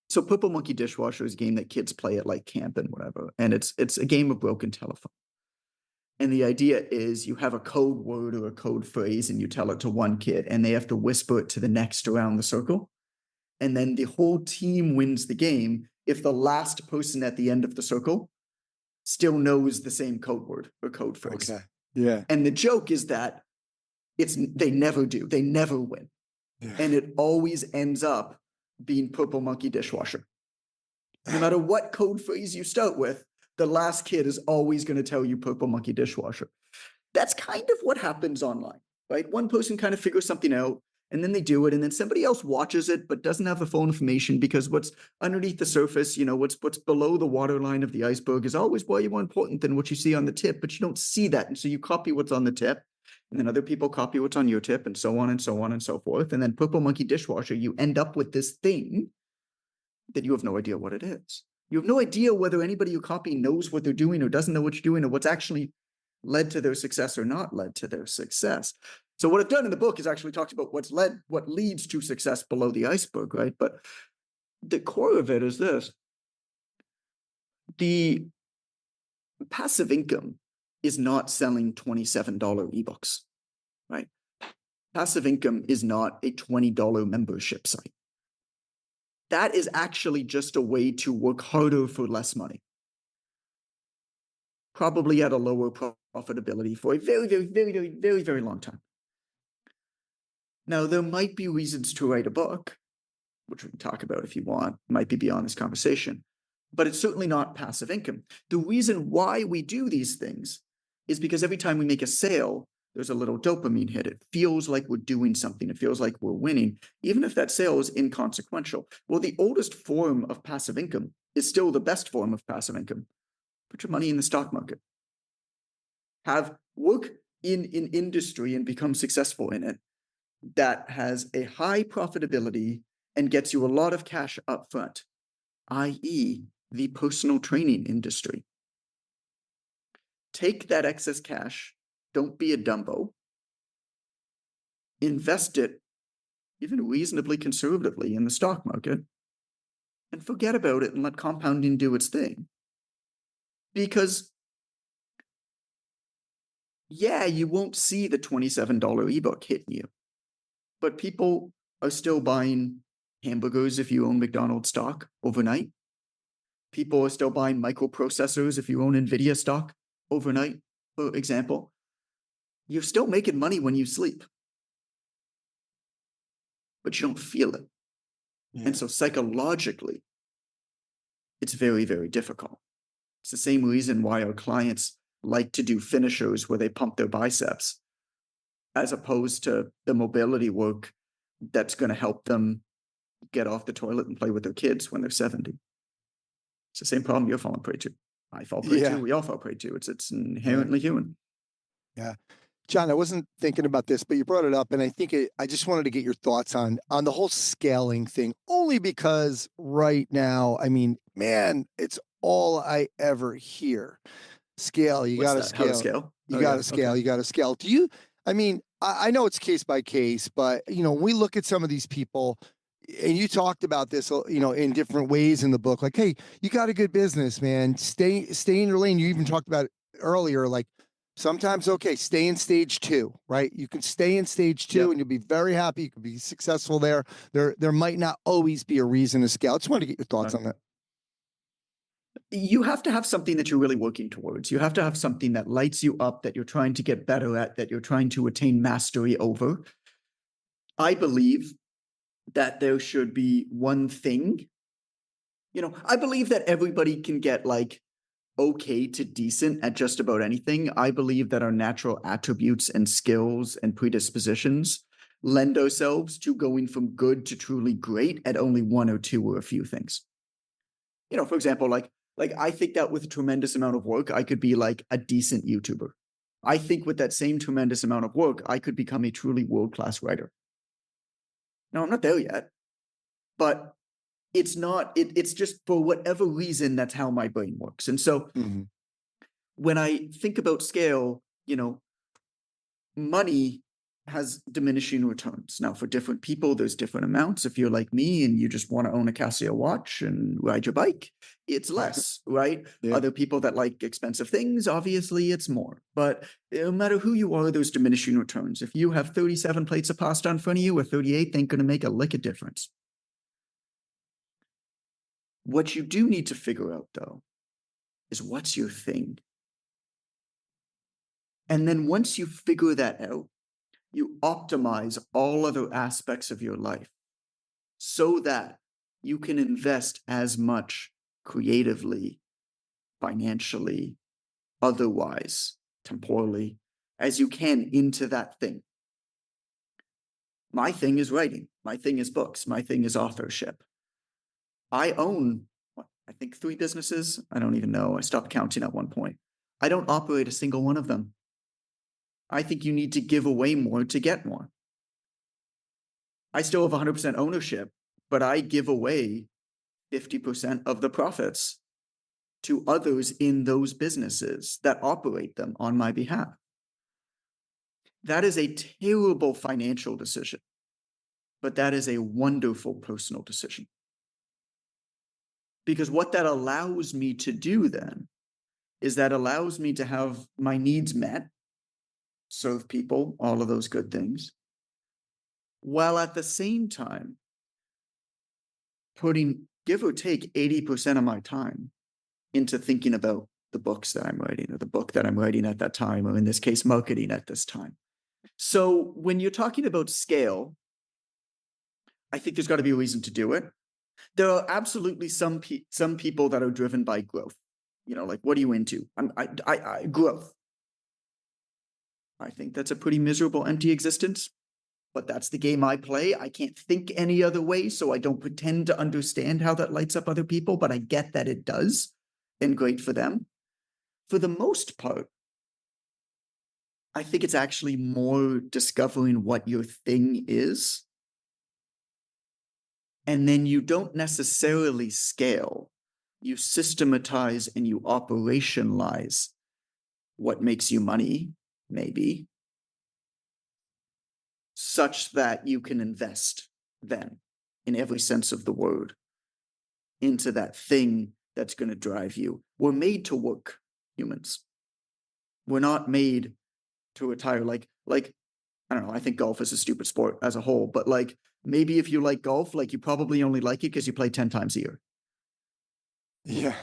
E: So Purple Monkey Dishwasher is a game that kids play at like camp and whatever, and it's a game of broken telephone. And the idea is you have a code word or a code phrase, and you tell it to one kid, and they have to whisper it to the next around the circle. And then the whole team wins the game if the last person at the end of the circle still knows the same code word or code phrase.
B: Okay. Yeah.
E: And the joke is that they never do. They never win.
B: Yeah.
E: And it always ends up being Purple Monkey Dishwasher. No matter what code phrase you start with, the last kid is always going to tell you Purple Monkey Dishwasher. That's kind of what happens online, right? One person kind of figures something out, and then they do it, and then somebody else watches it but doesn't have the full information, because what's underneath the surface, what's below the waterline of the iceberg is always way more important than what you see on the tip, but you don't see that. And so you copy what's on the tip, and then other people copy what's on your tip, and so on and so on and so forth. And then Purple Monkey Dishwasher, you end up with this thing that you have no idea what it is. You have no idea whether anybody you copy knows what they're doing or doesn't know what you're doing, or what's actually led to their success or not led to their success. So what I've done in the book is actually talked about what leads to success below the iceberg, right? But the core of it is this. The passive income is not selling $27 ebooks, right? Passive income is not a $20 membership site. That is actually just a way to work harder for less money, probably at a lower profitability for a very, very, very, very, very, very long time. Now, there might be reasons to write a book, which we can talk about if you want, might be beyond this conversation, but it's certainly not passive income. The reason why we do these things is because every time we make a sale, there's a little dopamine hit. It feels like we're doing something. It feels like we're winning, even if that sale is inconsequential. Well, the oldest form of passive income is still the best form of passive income. Put your money in the stock market. Have work in an industry and become successful in it that has a high profitability and gets you a lot of cash up front, i.e., the personal training industry. Take that excess cash. Don't be a Dumbo. Invest it, even reasonably conservatively, in the stock market, and forget about it and let compounding do its thing. Because, yeah, you won't see the $27 ebook hitting you, but people are still buying hamburgers if you own McDonald's stock overnight. People are still buying microprocessors if you own NVIDIA stock overnight, for example. You're still making money when you sleep, but you don't feel it. Yeah. And so psychologically, it's very, very difficult. It's the same reason why our clients like to do finishers where they pump their biceps, as opposed to the mobility work that's going to help them get off the toilet and play with their kids when they're 70. It's the same problem you're falling prey to. I fall prey to. We all fall prey to. It's inherently human.
B: Yeah. John, I wasn't thinking about this, but you brought it up, and I think I just wanted to get your thoughts on the whole scaling thing, only because right now, I mean, man, it's all I ever hear. Scale, you got to scale.
E: How to scale?
B: You got to scale. Okay. You got to scale. Do you, I mean, I know it's case by case, but, we look at some of these people, and you talked about this, in different ways in the book, like, hey, you got a good business, man. Stay in your lane. You even talked about it earlier, like, sometimes, okay, stay in stage 2, right? You can stay in stage 2 and you'll be very happy. You can be successful there. There might not always be a reason to scale. I just wanted to get your thoughts on that.
E: You have to have something that you're really working towards. You have to have something that lights you up, that you're trying to get better at, that you're trying to attain mastery over. I believe that there should be one thing. I believe that everybody can get like okay to decent at just about anything. I believe that our natural attributes and skills and predispositions lend ourselves to going from good to truly great at only one or two or a few things. For example, like I think that with a tremendous amount of work, I could be like a decent YouTuber. I think with that same tremendous amount of work, I could become a truly world-class writer. No, I'm not there yet, but it's not, it's just for whatever reason, that's how my brain works. And so when I think about scale, money has diminishing returns. Now, for different people, there's different amounts. If you're like me and you just want to own a Casio watch and ride your bike, it's less, right?
B: Yeah.
E: Other people that like expensive things, obviously it's more. But no matter who you are, there's diminishing returns. If you have 37 plates of pasta in front of you or 38, they ain't going to make a lick of difference. What you do need to figure out, though, is what's your thing? And then once you figure that out, you optimize all other aspects of your life so that you can invest as much creatively, financially, otherwise, temporally, as you can into that thing. My thing is writing. My thing is books. My thing is authorship. I own, I think 3 businesses. I don't even know. I stopped counting at one point. I don't operate a single one of them. I think you need to give away more to get more. I still have 100% ownership, but I give away 50% of the profits to others in those businesses that operate them on my behalf. That is a terrible financial decision, but that is a wonderful personal decision. Because what that allows me to do then is that allows me to have my needs met, serve people, all of those good things, while at the same time putting, give or take, 80% of my time into thinking about the books that I'm writing or the book that I'm writing at that time, or in this case, marketing at this time. So when you're talking about scale, I think there's got to be a reason to do it. There are absolutely some people that are driven by growth. Like, what are you into? Growth. I think that's a pretty miserable, empty existence, but that's the game I play. I can't think any other way, so I don't pretend to understand how that lights up other people, but I get that it does, and great for them. For the most part, I think it's actually more discovering what your thing is. And then you don't necessarily scale. You systematize and you operationalize what makes you money, maybe, such that you can invest then, in every sense of the word, into that thing that's going to drive you. We're made to work, humans. We're not made to retire. Like I don't know, I think golf is a stupid sport as a whole, but like maybe if you like golf, like you probably only like it because you play 10 times a year.
B: Yeah.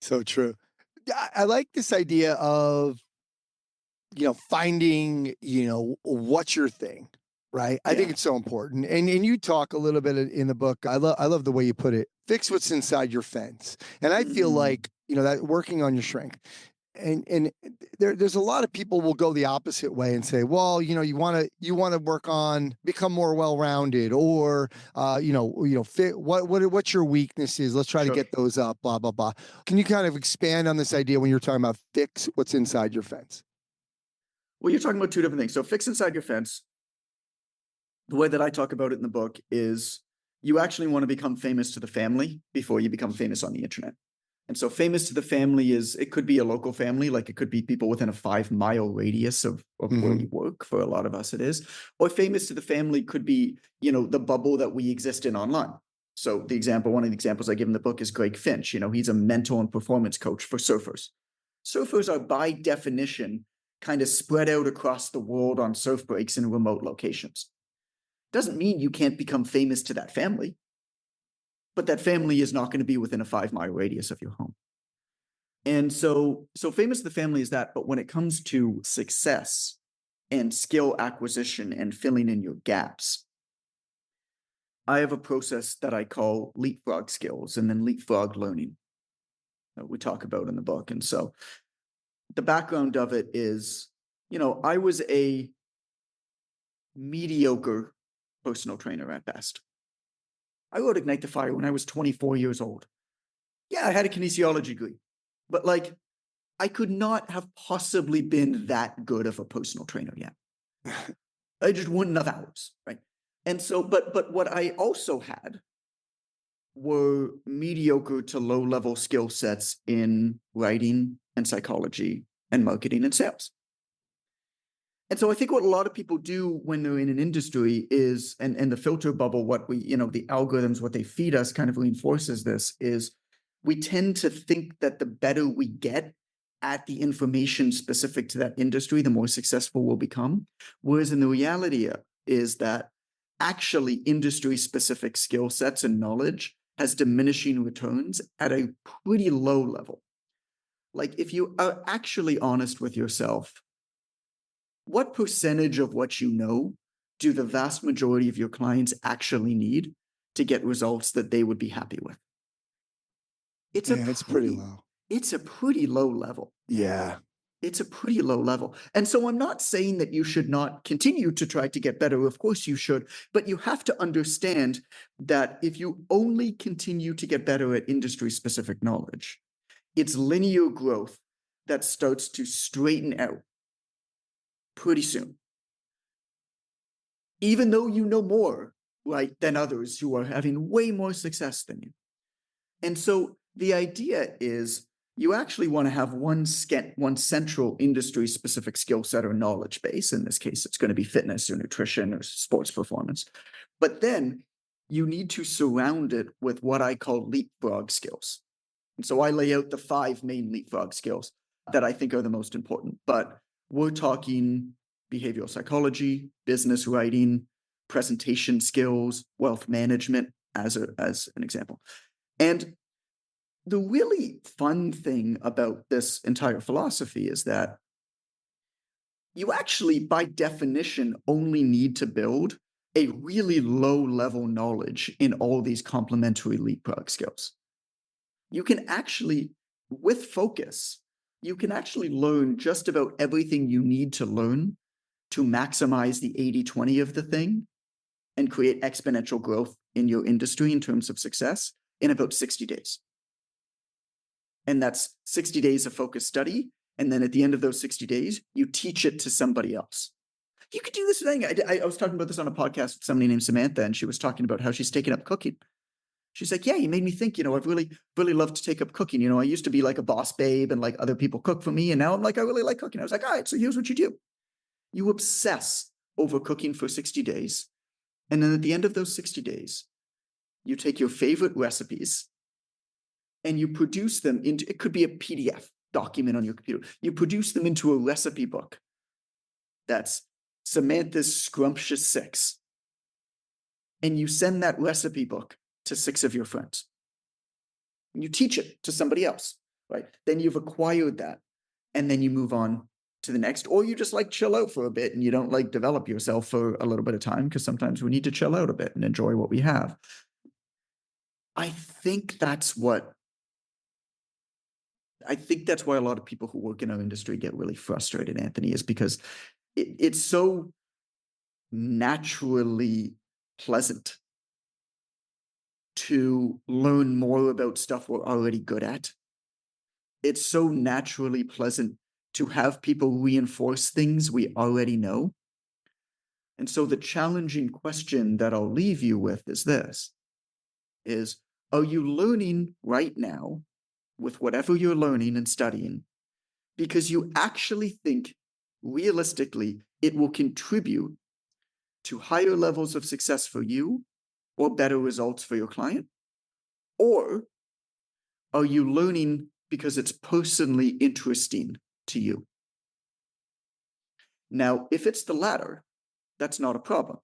B: So true. I like this idea of, finding, what's your thing, right? I think
E: Yeah.
B: it's so important. And you talk a little bit in the book. I love the way you put it. Fix what's inside your fence. And I feel like, that working on your strength. And there's a lot of people will go the opposite way and say, well, you want to work on become more well-rounded, or fit what's your weaknesses. Let's try to get those up, blah, blah, blah. Can you kind of expand on this idea when you're talking about fix what's inside your fence?
E: Well, you're talking about 2 different things. So fix inside your fence, the way that I talk about it in the book is you actually want to become famous to the family before you become famous on the internet. And so famous to the family it could be a local family, like it could be people within a 5-mile radius of where you work. For a lot of us, it is. Or famous to the family could be, the bubble that we exist in online. So one of the examples I give in the book is Greg Finch. He's a mental and performance coach for surfers. Surfers are by definition kind of spread out across the world on surf breaks in remote locations. Doesn't mean you can't become famous to that family, but that family is not going to be within a 5-mile radius of your home. And so famous to the family is that, but when it comes to success, and skill acquisition and filling in your gaps, I have a process that I call leapfrog skills and then leapfrog learning that we talk about in the book. And so the background of it is, I was a mediocre personal trainer at best. I wrote Ignite the Fire when I was 24 years old. Yeah, I had a kinesiology degree, but I could not have possibly been that good of a personal trainer yet. I just weren't enough hours, right? And so, but what I also had were mediocre to low level skill sets in writing and psychology and marketing and sales. And so I think what a lot of people do when they're in an industry is, and the filter bubble, what we, the algorithms, what they feed us kind of reinforces this, is we tend to think that the better we get at the information specific to that industry, the more successful we'll become. Whereas in the reality is that actually industry specific skill sets and knowledge has diminishing returns at a pretty low level. Like if you are actually honest with yourself, what percentage of what you know do the vast majority of your clients actually need to get results that they would be happy with? It's
B: pretty low.
E: It's a pretty low level.
B: Yeah.
E: It's a pretty low level. And so I'm not saying that you should not continue to try to get better. Of course you should, but you have to understand that if you only continue to get better at industry specific knowledge, it's linear growth that starts to straighten out pretty soon. Even though you know more, right, than others who are having way more success than you. And so the idea is you actually want to have one central industry specific skill set or knowledge base. In this case, it's going to be fitness or nutrition or sports performance. But then you need to surround it with what I call leapfrog skills. And so I lay out the 5 main leapfrog skills that I think are the most important. But we're talking behavioral psychology, business writing, presentation skills, wealth management as an example. And the really fun thing about this entire philosophy is that you actually, by definition, only need to build a really low level knowledge in all these complementary leapfrog skills. You can actually, with focus, you can actually learn just about everything you need to learn to maximize the 80-20 of the thing and create exponential growth in your industry in terms of success in about 60 days. And that's 60 days of focused study. And then at the end of those 60 days, you teach it to somebody else. You could do this thing. I was talking about this on a podcast with somebody named Samantha, and she was talking about how she's taken up cooking. She's like, yeah, you made me think, I've really, really loved to take up cooking. I used to be like a boss babe and like other people cook for me. And now I'm like, I really like cooking. I was like, all right, so here's what you do. You obsess over cooking for 60 days. And then at the end of those 60 days, you take your favorite recipes and you produce them into, it could be a PDF document on your computer. You produce them into a recipe book. That's Samantha's Scrumptious 6. And you send that recipe book to 6 of your friends. And you teach it to somebody else, right? Then you've acquired that. And then you move on to the next, or you just like chill out for a bit and you don't like develop yourself for a little bit of time because sometimes we need to chill out a bit and enjoy what we have. I think that's why a lot of people who work in our industry get really frustrated, Anthony, is because it's so naturally pleasant to learn more about stuff we're already good at. It's so naturally pleasant to have people reinforce things we already know. And so the challenging question that I'll leave you with is this, are you learning right now with whatever you're learning and studying because you actually think realistically it will contribute to higher levels of success for you or better results for your client? Or are you learning because it's personally interesting to you? Now, if it's the latter, that's not a problem.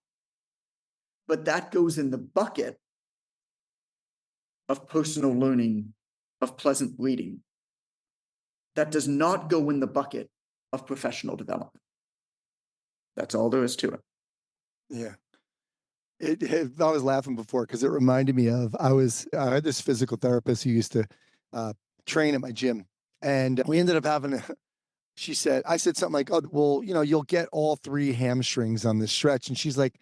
E: But that goes in the bucket of personal learning, of pleasant reading. That does not go in the bucket of professional development. That's all there is to it.
B: Yeah. I was laughing before because it reminded me of I had this physical therapist who used to train at my gym, and we ended up having I said something like, "Oh, well, you'll get all three hamstrings on this stretch," and she's like,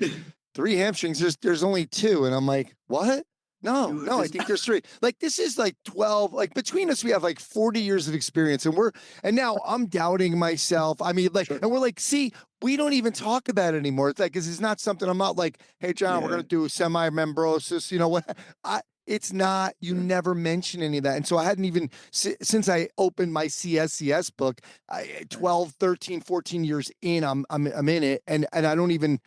B: "Three hamstrings? There's only two," and I'm like, "What? No,
E: Dude,
B: no, I think there's three. Like this is like 12. Like between us, we have like 40 years of experience, and now I'm doubting myself. I mean, like,
E: Sure.
B: and we're like, see, we don't even talk about it anymore. It's like, 'cause it's not something I'm not like, hey, John, we're
E: Yeah.
B: gonna do semi-membrosis. You know what? It's not. You never mention any of that, and so I hadn't even since I opened my CSCS book, 12, 13, 14 years in, I'm in it, and I don't even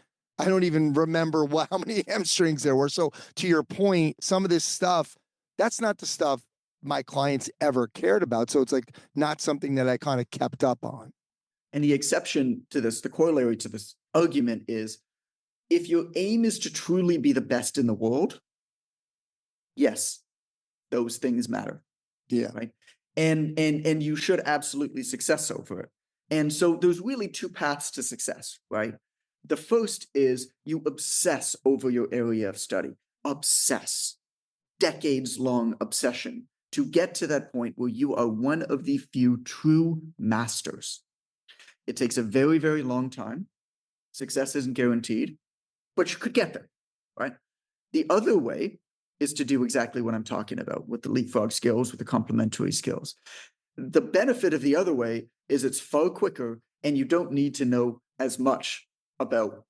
B: remember how many hamstrings there were. So to your point, some of this stuff, that's not the stuff my clients ever cared about. So it's like not something that I kind of kept up on.
E: And the exception to this, the corollary to this argument is, if your aim is to truly be the best in the world, yes, those things matter.
B: Yeah.
E: Right. And you should absolutely success over it. And so there's really two paths to success, right? The first is you obsess over your area of study, obsess, decades long obsession to get to that point where you are one of the few true masters. It takes a very, very long time. Success isn't guaranteed, but you could get there, right? The other way is to do exactly what I'm talking about with the leapfrog skills, with the complementary skills. The benefit of the other way is it's far quicker and you don't need to know as much about,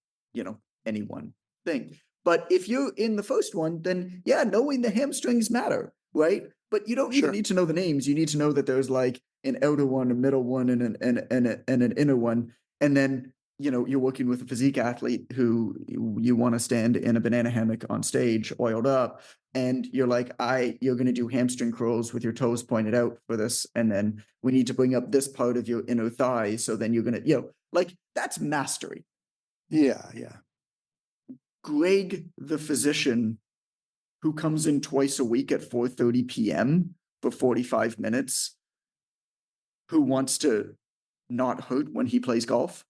E: any one thing. But if you're in the first one, then yeah, knowing the hamstrings matter, right? But you don't even
B: Sure.
E: need to know the names. You need to know that there's like an outer one, a middle one, and an inner one. And then you're working with a physique athlete who you want to stand in a banana hammock on stage, oiled up, and you're like, you're going to do hamstring curls with your toes pointed out for this, and then we need to bring up this part of your inner thigh. So then you're going to, like that's mastery.
B: Yeah. Yeah.
E: Greg, the physician, who comes in twice a week at 4:30 p.m. for 45 minutes, who wants to not hurt when he plays golf.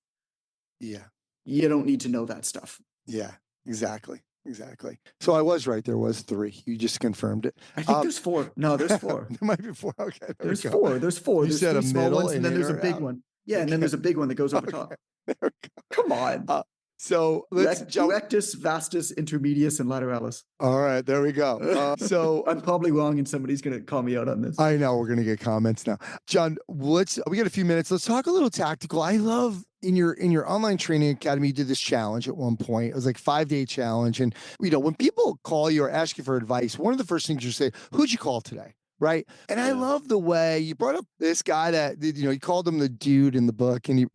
B: Yeah.
E: You don't need to know that stuff.
B: Yeah. Exactly. Exactly. So I was right. There was three. You just confirmed it.
E: I think there's four. No, there's four.
B: There might be four. Okay.
E: There's four. There's four.
B: You
E: There's
B: said
E: three
B: a
E: small
B: middle,
E: ones, and then there's a
B: inner,
E: big
B: out.
E: one. Yeah, and then there's a big one that goes over top.
B: There we go.
E: Come on.
B: So let's jump.
E: Rectus, vastus, intermedius, and lateralis.
B: All right, there we go. So
E: I'm probably wrong, and somebody's going to call me out on this.
B: I know we're going to get comments now. John, we got a few minutes. Let's talk a little tactical. I love in your online training academy, you did this challenge at one point. It was like 5-day challenge. And when people call you or ask you for advice, one of the first things you say, who'd you call today? Right. And I love the way you brought up this guy that, you called him the dude in the book, and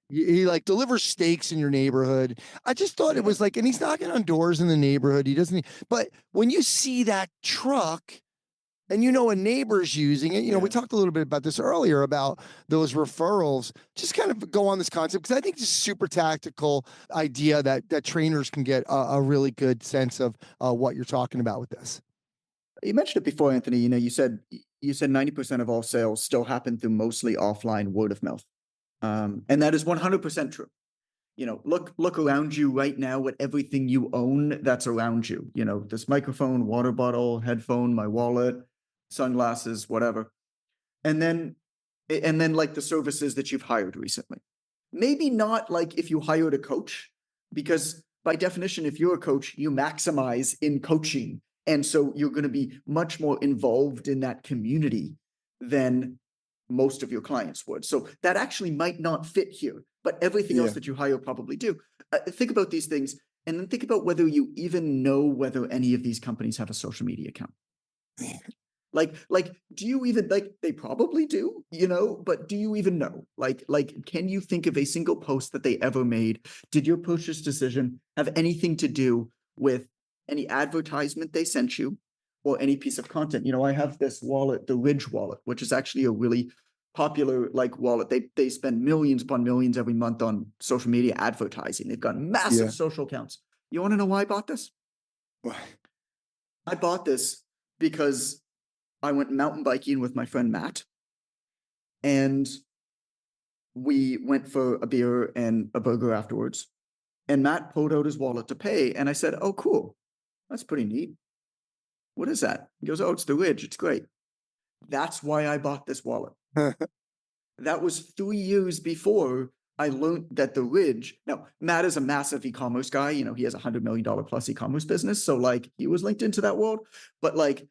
B: he like delivers steaks in your neighborhood. I just thought it was like, and he's knocking on doors in the neighborhood. He doesn't, but when you see that truck and a neighbor's using it, we talked a little bit about this earlier about those referrals, just kind of go on this concept, because I think it's a super tactical idea that trainers can get a really good sense of what you're talking about with this.
E: You mentioned it before, Anthony. You said 90% of all sales still happen through mostly offline word of mouth, and that is 100% true. Look around you right now at everything you own that's around you. This microphone, water bottle, headphone, my wallet, sunglasses, whatever, and then like the services that you've hired recently. Maybe not like if you hired a coach, because by definition, if you're a coach, you maximize in coaching. And so you're going to be much more involved in that community than most of your clients would. So that actually might not fit here, but everything else that you hire probably do. Think about these things, and then think about whether you even know whether any of these companies have a social media account. Like, do you even, they probably do, but do you even know? Like, can you think of a single post that they ever made? Did your purchase decision have anything to do with any advertisement they sent you or any piece of content? I have this wallet, the Ridge wallet, which is actually a really popular wallet. They spend millions upon millions every month on social media advertising. They've got massive social accounts. You want to know why I bought this?
B: Why?
E: I bought this because I went mountain biking with my friend Matt, and we went for a beer and a burger afterwards. And Matt pulled out his wallet to pay. And I said, oh, cool. That's pretty neat. What is that? He goes, oh, it's the Ridge. It's great. That's why I bought this wallet. That was 3 years before I learned that the Ridge. Now, Matt is a massive e-commerce guy. You know, he has $100 million plus e-commerce business. So like he was linked into that world. But like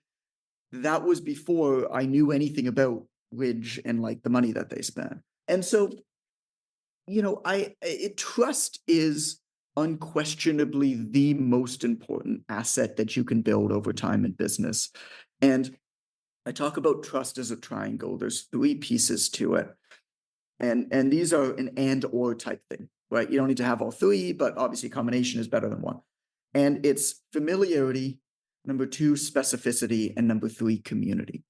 E: that was before I knew anything about Ridge and like the money that they spent. And so, you know, trust is unquestionably the most important asset that you can build over time in business. And I talk about trust as a triangle. There's 3 pieces to it. And these are an and or type thing, right? You don't need to have all 3, but obviously combination is better than 1. And it's familiarity, number 2, specificity, and number 3, community.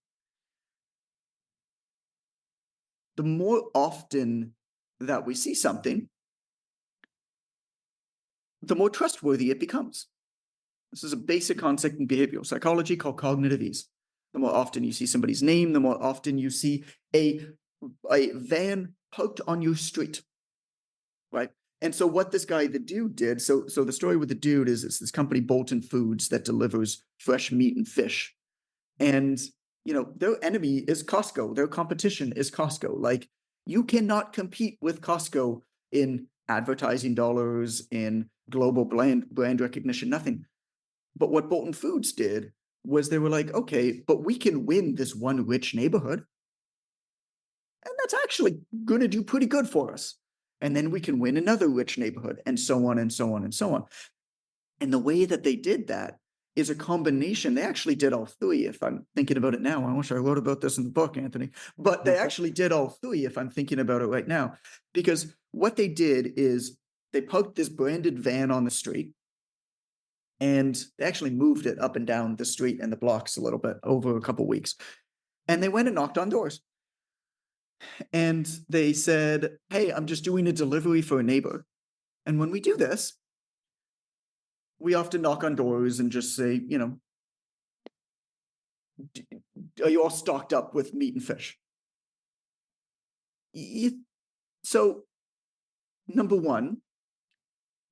E: The more often that we see something, the more trustworthy it becomes. This is a basic concept in behavioral psychology called cognitive ease. The more often you see somebody's name, the more often you see a van parked on your street, right? And so what this guy, the dude, did, so the story with the dude is it's this company, Bolton Foods, that delivers fresh meat and fish. And, you know, their enemy is Costco. Their competition is Costco. Like, you cannot compete with Costco in advertising dollars, in global brand recognition, nothing. But what Bolton Foods did was they were like, okay, but we can win this one rich neighborhood. And that's actually going to do pretty good for us. And then we can win another rich neighborhood, and so on and so on and so on. And the way that they did that is a combination. They actually did all 3, if I'm thinking about it now. I wish I wrote about this in the book, Anthony. But they actually did all 3, if I'm thinking about it right now. Because what they did is they parked this branded van on the street, and they actually moved it up and down the street and the blocks a little bit over a couple of weeks. And they went and knocked on doors. And they said, hey, I'm just doing a delivery for a neighbor. And when we do this, we often knock on doors and just say, you know, are you all stocked up with meat and fish? So, number 1,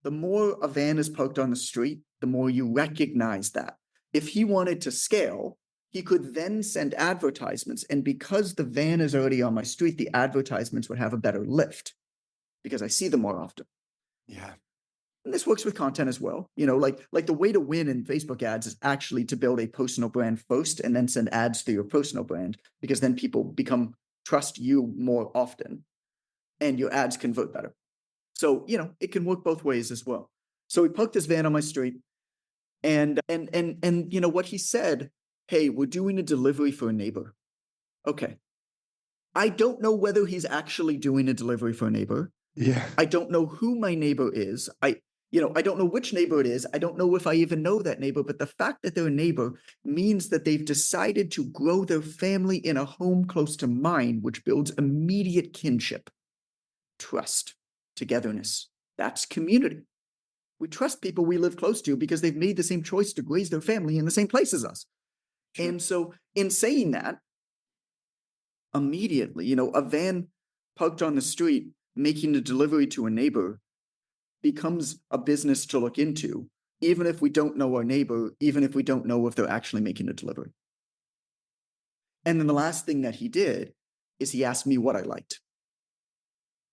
E: the more a van is parked on the street, the more you recognize that. If he wanted to scale, he could then send advertisements. And because the van is already on my street, the advertisements would have a better lift because I see them more often.
B: Yeah.
E: And this works with content as well. You know, like the way to win in Facebook ads is actually to build a personal brand first and then send ads to your personal brand, because then people trust you more often and your ads convert better. So, you know, it can work both ways as well. So we parked this van on my street, and you know what he said, hey, we're doing a delivery for a neighbor. Okay. I don't know whether he's actually doing a delivery for a neighbor.
B: Yeah.
E: I don't know who my neighbor is. I don't know which neighbor it is. I don't know if I even know that neighbor, but the fact that they're a neighbor means that they've decided to grow their family in a home close to mine, which builds immediate kinship, trust, togetherness. That's community. We trust people we live close to because they've made the same choice to raise their family in the same place as us. Sure. And so in saying that, immediately, you know, a van parked on the street making a delivery to a neighbor becomes a business to look into, even if we don't know our neighbor, even if we don't know if they're actually making a delivery. And then the last thing that he did is he asked me what I liked.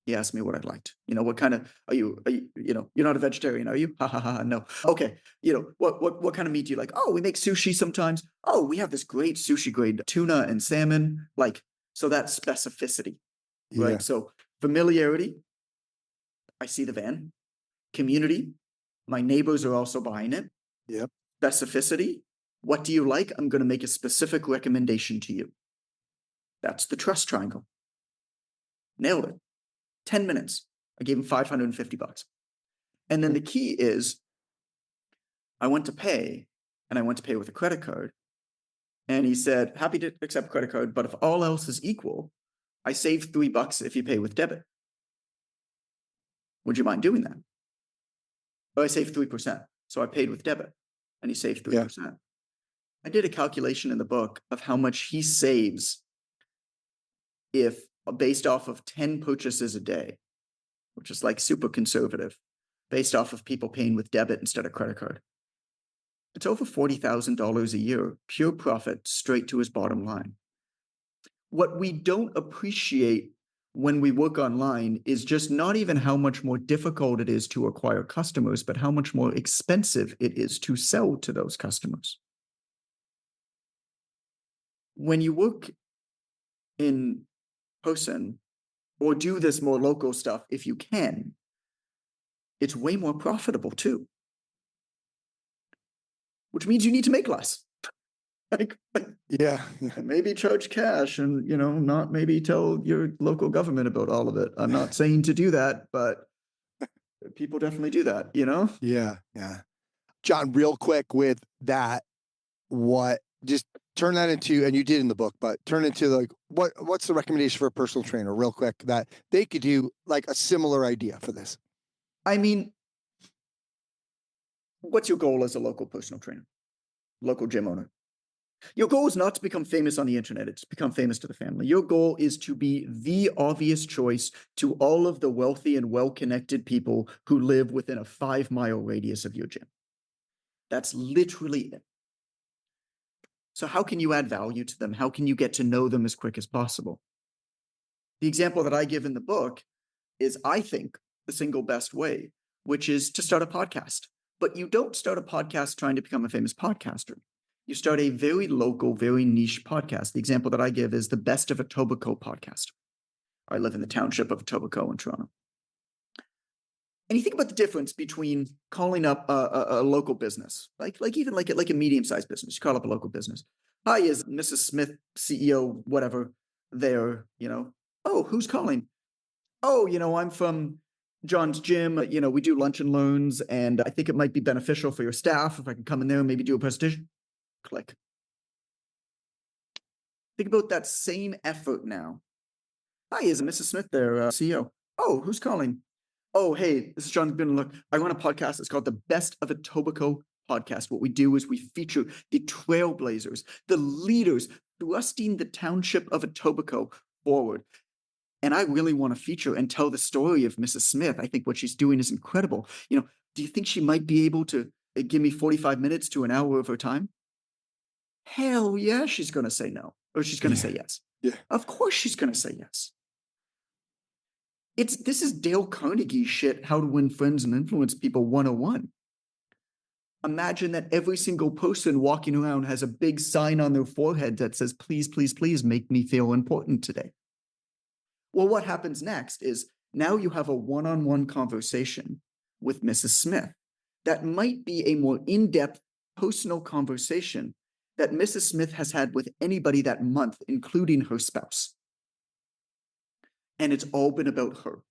E: He asked me what I liked. You know, what kind of, are you, you know, you're not a vegetarian, are you? Ha ha ha, no. Okay. You know, what kind of meat do you like? Oh, we make sushi sometimes. Oh, we have this great sushi grade tuna and salmon. Like, so that's specificity, right?
B: Yeah.
E: So familiarity, I see the van. Community, my neighbors are also buying it.
B: Yep.
E: Specificity, what do you like? I'm going to make a specific recommendation to you. That's the trust triangle. Nailed it. 10 minutes. I gave him $550. And then the key is I went to pay, and I went to pay with a credit card. And he said, happy to accept credit card, but if all else is equal, I save $3 if you pay with debit. Would you mind doing that? Oh, I saved 3%. So I paid with debit, and he saved 3%. Yeah. I did a calculation in the book of how much he saves if based off of 10 purchases a day, which is like super conservative, based off of people paying with debit instead of credit card. It's over $40,000 a year, pure profit straight to his bottom line. What we don't appreciate when we work online is just not even how much more difficult it is to acquire customers, but how much more expensive it is to sell to those customers. When you work in person or do this more local stuff, if you can, it's way more profitable too. Which means you need to make less. Like,
B: Yeah.
E: maybe charge cash and, not maybe tell your local government about all of it. I'm not saying to do that, but people definitely do that,
B: Yeah. Yeah. John, real quick with that, just turn that into, and you did in the book, but turn into like, what's the recommendation for a personal trainer real quick that they could do like a similar idea for this?
E: I mean, what's your goal as a local personal trainer, local gym owner? Your goal is not to become famous on the internet. It's to become famous to the family. Your goal is to be the obvious choice to all of the wealthy and well-connected people who live within a 5-mile radius of your gym. That's literally it. So how can you add value to them? How can you get to know them as quick as possible? The example that I give in the book is, I think, the single best way, which is to start a podcast. But you don't start a podcast trying to become a famous podcaster. You start a very local, very niche podcast. The example that I give is the Best of Etobicoke podcast. I live in the township of Etobicoke in Toronto. And you think about the difference between calling up a local business, like a medium-sized business. You call up a local business. Hi, is Mrs. Smith, CEO, whatever, there, Oh, who's calling? Oh, I'm from John's gym. We do lunch and learns, and I think it might be beneficial for your staff if I can come in there and maybe do a presentation. Click. Think about that same effort now. Hi, is Mrs. Smith there, CEO? Oh, who's calling? Oh, hey, this is John Goodman. Look, I run a podcast. It's called the Best of Etobicoke podcast. What we do is we feature the trailblazers, the leaders thrusting the township of Etobicoke forward. And I really want to feature and tell the story of Mrs. Smith. I think what she's doing is incredible. Do you think she might be able to give me 45 minutes to an hour of her time? Hell yeah, she's going to say no. Or she's going to say yes.
B: Yeah.
E: Of course she's going to say yes. This is Dale Carnegie shit, How to Win Friends and Influence People 101. Imagine that every single person walking around has a big sign on their forehead that says, please, please, please make me feel important today. Well, what happens next is now you have a one-on-one conversation with Mrs. Smith. That might be a more in-depth personal conversation that Mrs. Smith has had with anybody that month, including her spouse. And it's all been about her.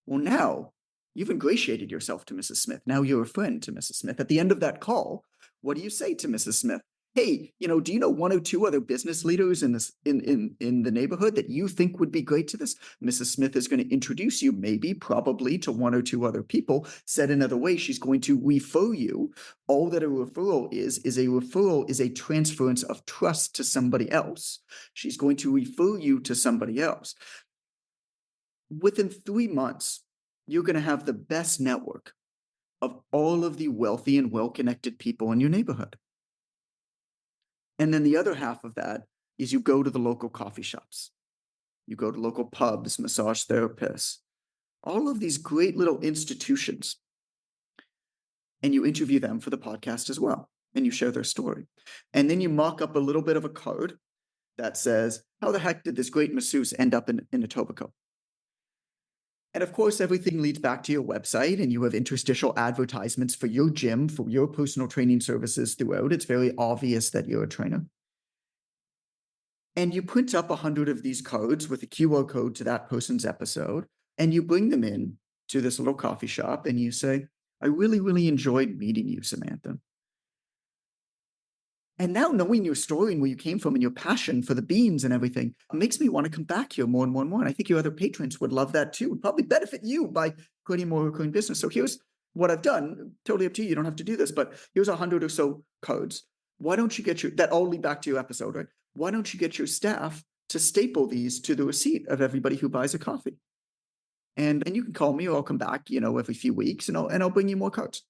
E: Well, now you've ingratiated yourself to Mrs. Smith. Now you're a friend to Mrs. Smith. At the end of that call, what do you say to Mrs. Smith? Hey, do you know one or two other business leaders in the neighborhood that you think would be great to this? Mrs. Smith is going to introduce you, maybe, probably, to one or two other people. Said another way, she's going to refer you. All that a referral is a transference of trust to somebody else. She's going to refer you to somebody else. Within 3 months, you're going to have the best network of all of the wealthy and well-connected people in your neighborhood. And then the other half of that is you go to the local coffee shops. You go to local pubs, massage therapists, all of these great little institutions. And you interview them for the podcast as well. And you share their story. And then you mock up a little bit of a card that says, how the heck did this great masseuse end up in Etobicoke? And of course, everything leads back to your website, and you have interstitial advertisements for your gym, for your personal training services throughout. It's very obvious that you're a trainer. And you print up 100 of these cards with a QR code to that person's episode, and you bring them in to this little coffee shop, and you say, I really, really enjoyed meeting you, Samantha. And now knowing your story and where you came from and your passion for the beans and everything makes me want to come back here more and more and more. And I think your other patrons would love that too. Would probably benefit you by creating more recurring business. So here's what I've done. Totally up to you. You don't have to do this, but here's 100 or so codes. Why don't you get that all lead back to your episode, right? Why don't you get your staff to staple these to the receipt of everybody who buys a coffee. And you can call me or I'll come back, every few weeks and I'll bring you more cards.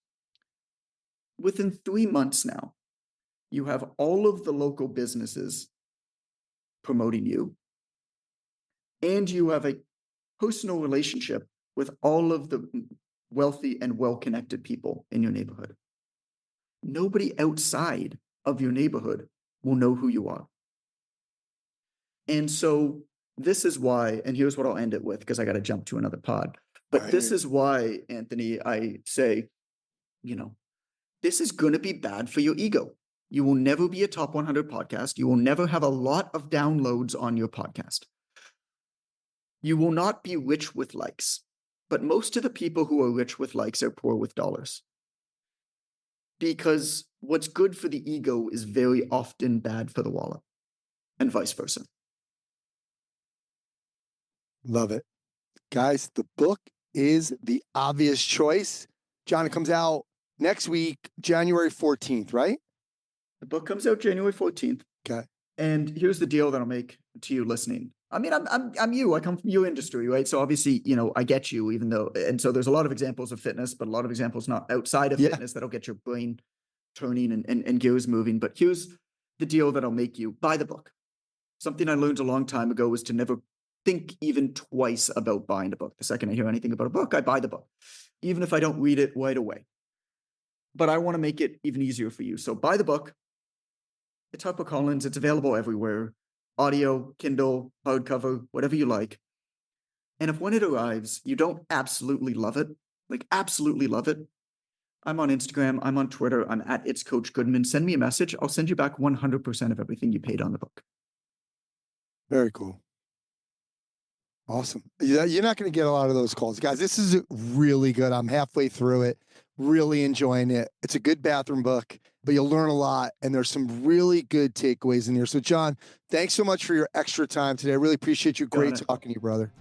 E: Within 3 months now, you have all of the local businesses promoting you, and you have a personal relationship with all of the wealthy and well-connected people in your neighborhood. Nobody outside of your neighborhood will know who you are. And so this is why, and here's what I'll end it with, because I got to jump to another pod. But this is why, Anthony, I say, this is going to be bad for your ego. You will never be a top 100 podcast. You will never have a lot of downloads on your podcast. You will not be rich with likes. But most of the people who are rich with likes are poor with dollars. Because what's good for the ego is very often bad for the wallet, and vice versa.
B: Love it. Guys, the book is The Obvious Choice. John, it comes out next week, January 14th, right?
E: The book comes out January 14th.
B: Okay.
E: And here's the deal that I'll make to you listening. I mean, I'm you. I come from your industry, right? So obviously, I get you, even though, and so there's a lot of examples of fitness, but a lot of examples not outside of fitness that'll get your brain turning and gears moving. But here's the deal that I'll make you. Buy the book. Something I learned a long time ago was to never think even twice about buying a book. The second I hear anything about a book, I buy the book, even if I don't read it right away. But I want to make it even easier for you. So buy the book. It's HarperCollins. It's available everywhere. Audio, Kindle, hardcover, whatever you like. And if when it arrives, you don't absolutely love it, absolutely love it, I'm on Instagram, I'm on Twitter, I'm at It's Coach Goodman. Send me a message. I'll send you back 100% of everything you paid on the book.
B: Very cool. Awesome. You're not going to get a lot of those calls. Guys, this is really good. I'm halfway through it, really enjoying it. It's a good bathroom book, but you'll learn a lot, and there's some really good takeaways in here. So, John, thanks so much for your extra time today. I really appreciate you. Great talking to you, brother.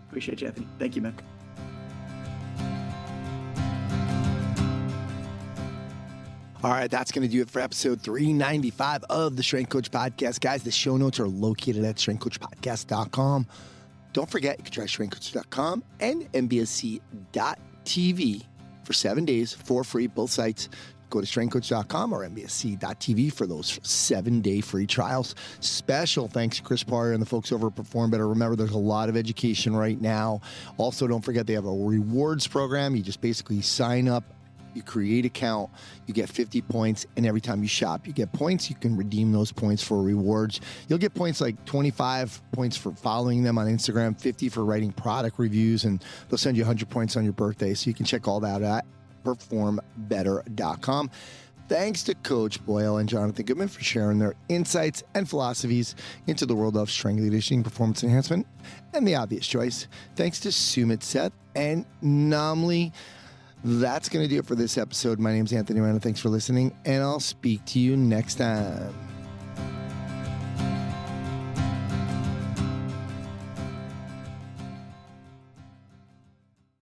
E: Appreciate you, Anthony. Thank you, man.
B: All right, that's going to do it for episode 395 of the Strength Coach Podcast. Guys, the show notes are located at strengthcoachpodcast.com. Don't forget, you can try strengthcoach.com and mbsc.tv for 7 days for free, both sites. Go to strengthcoach.com or mbsc.tv for those 7-day free trials. Special thanks to Chris Parr and the folks over at Perform Better. Remember, there's a lot of education right now. Also, don't forget they have a rewards program. You just basically sign up, you create an account, you get 50 points, and every time you shop, you get points. You can redeem those points for rewards. You'll get points like 25 points for following them on Instagram, 50 for writing product reviews, and they'll send you 100 points on your birthday. So you can check all that at performbetter.com. Thanks to Coach Boyle and Jonathan Goodman for sharing their insights and philosophies into the world of strength conditioning, performance enhancement, and the obvious choice. Thanks to Sumit Seth and Naamly. That's going to do it for this episode. My name's Anthony Rana. Thanks for listening, and I'll speak to you next time.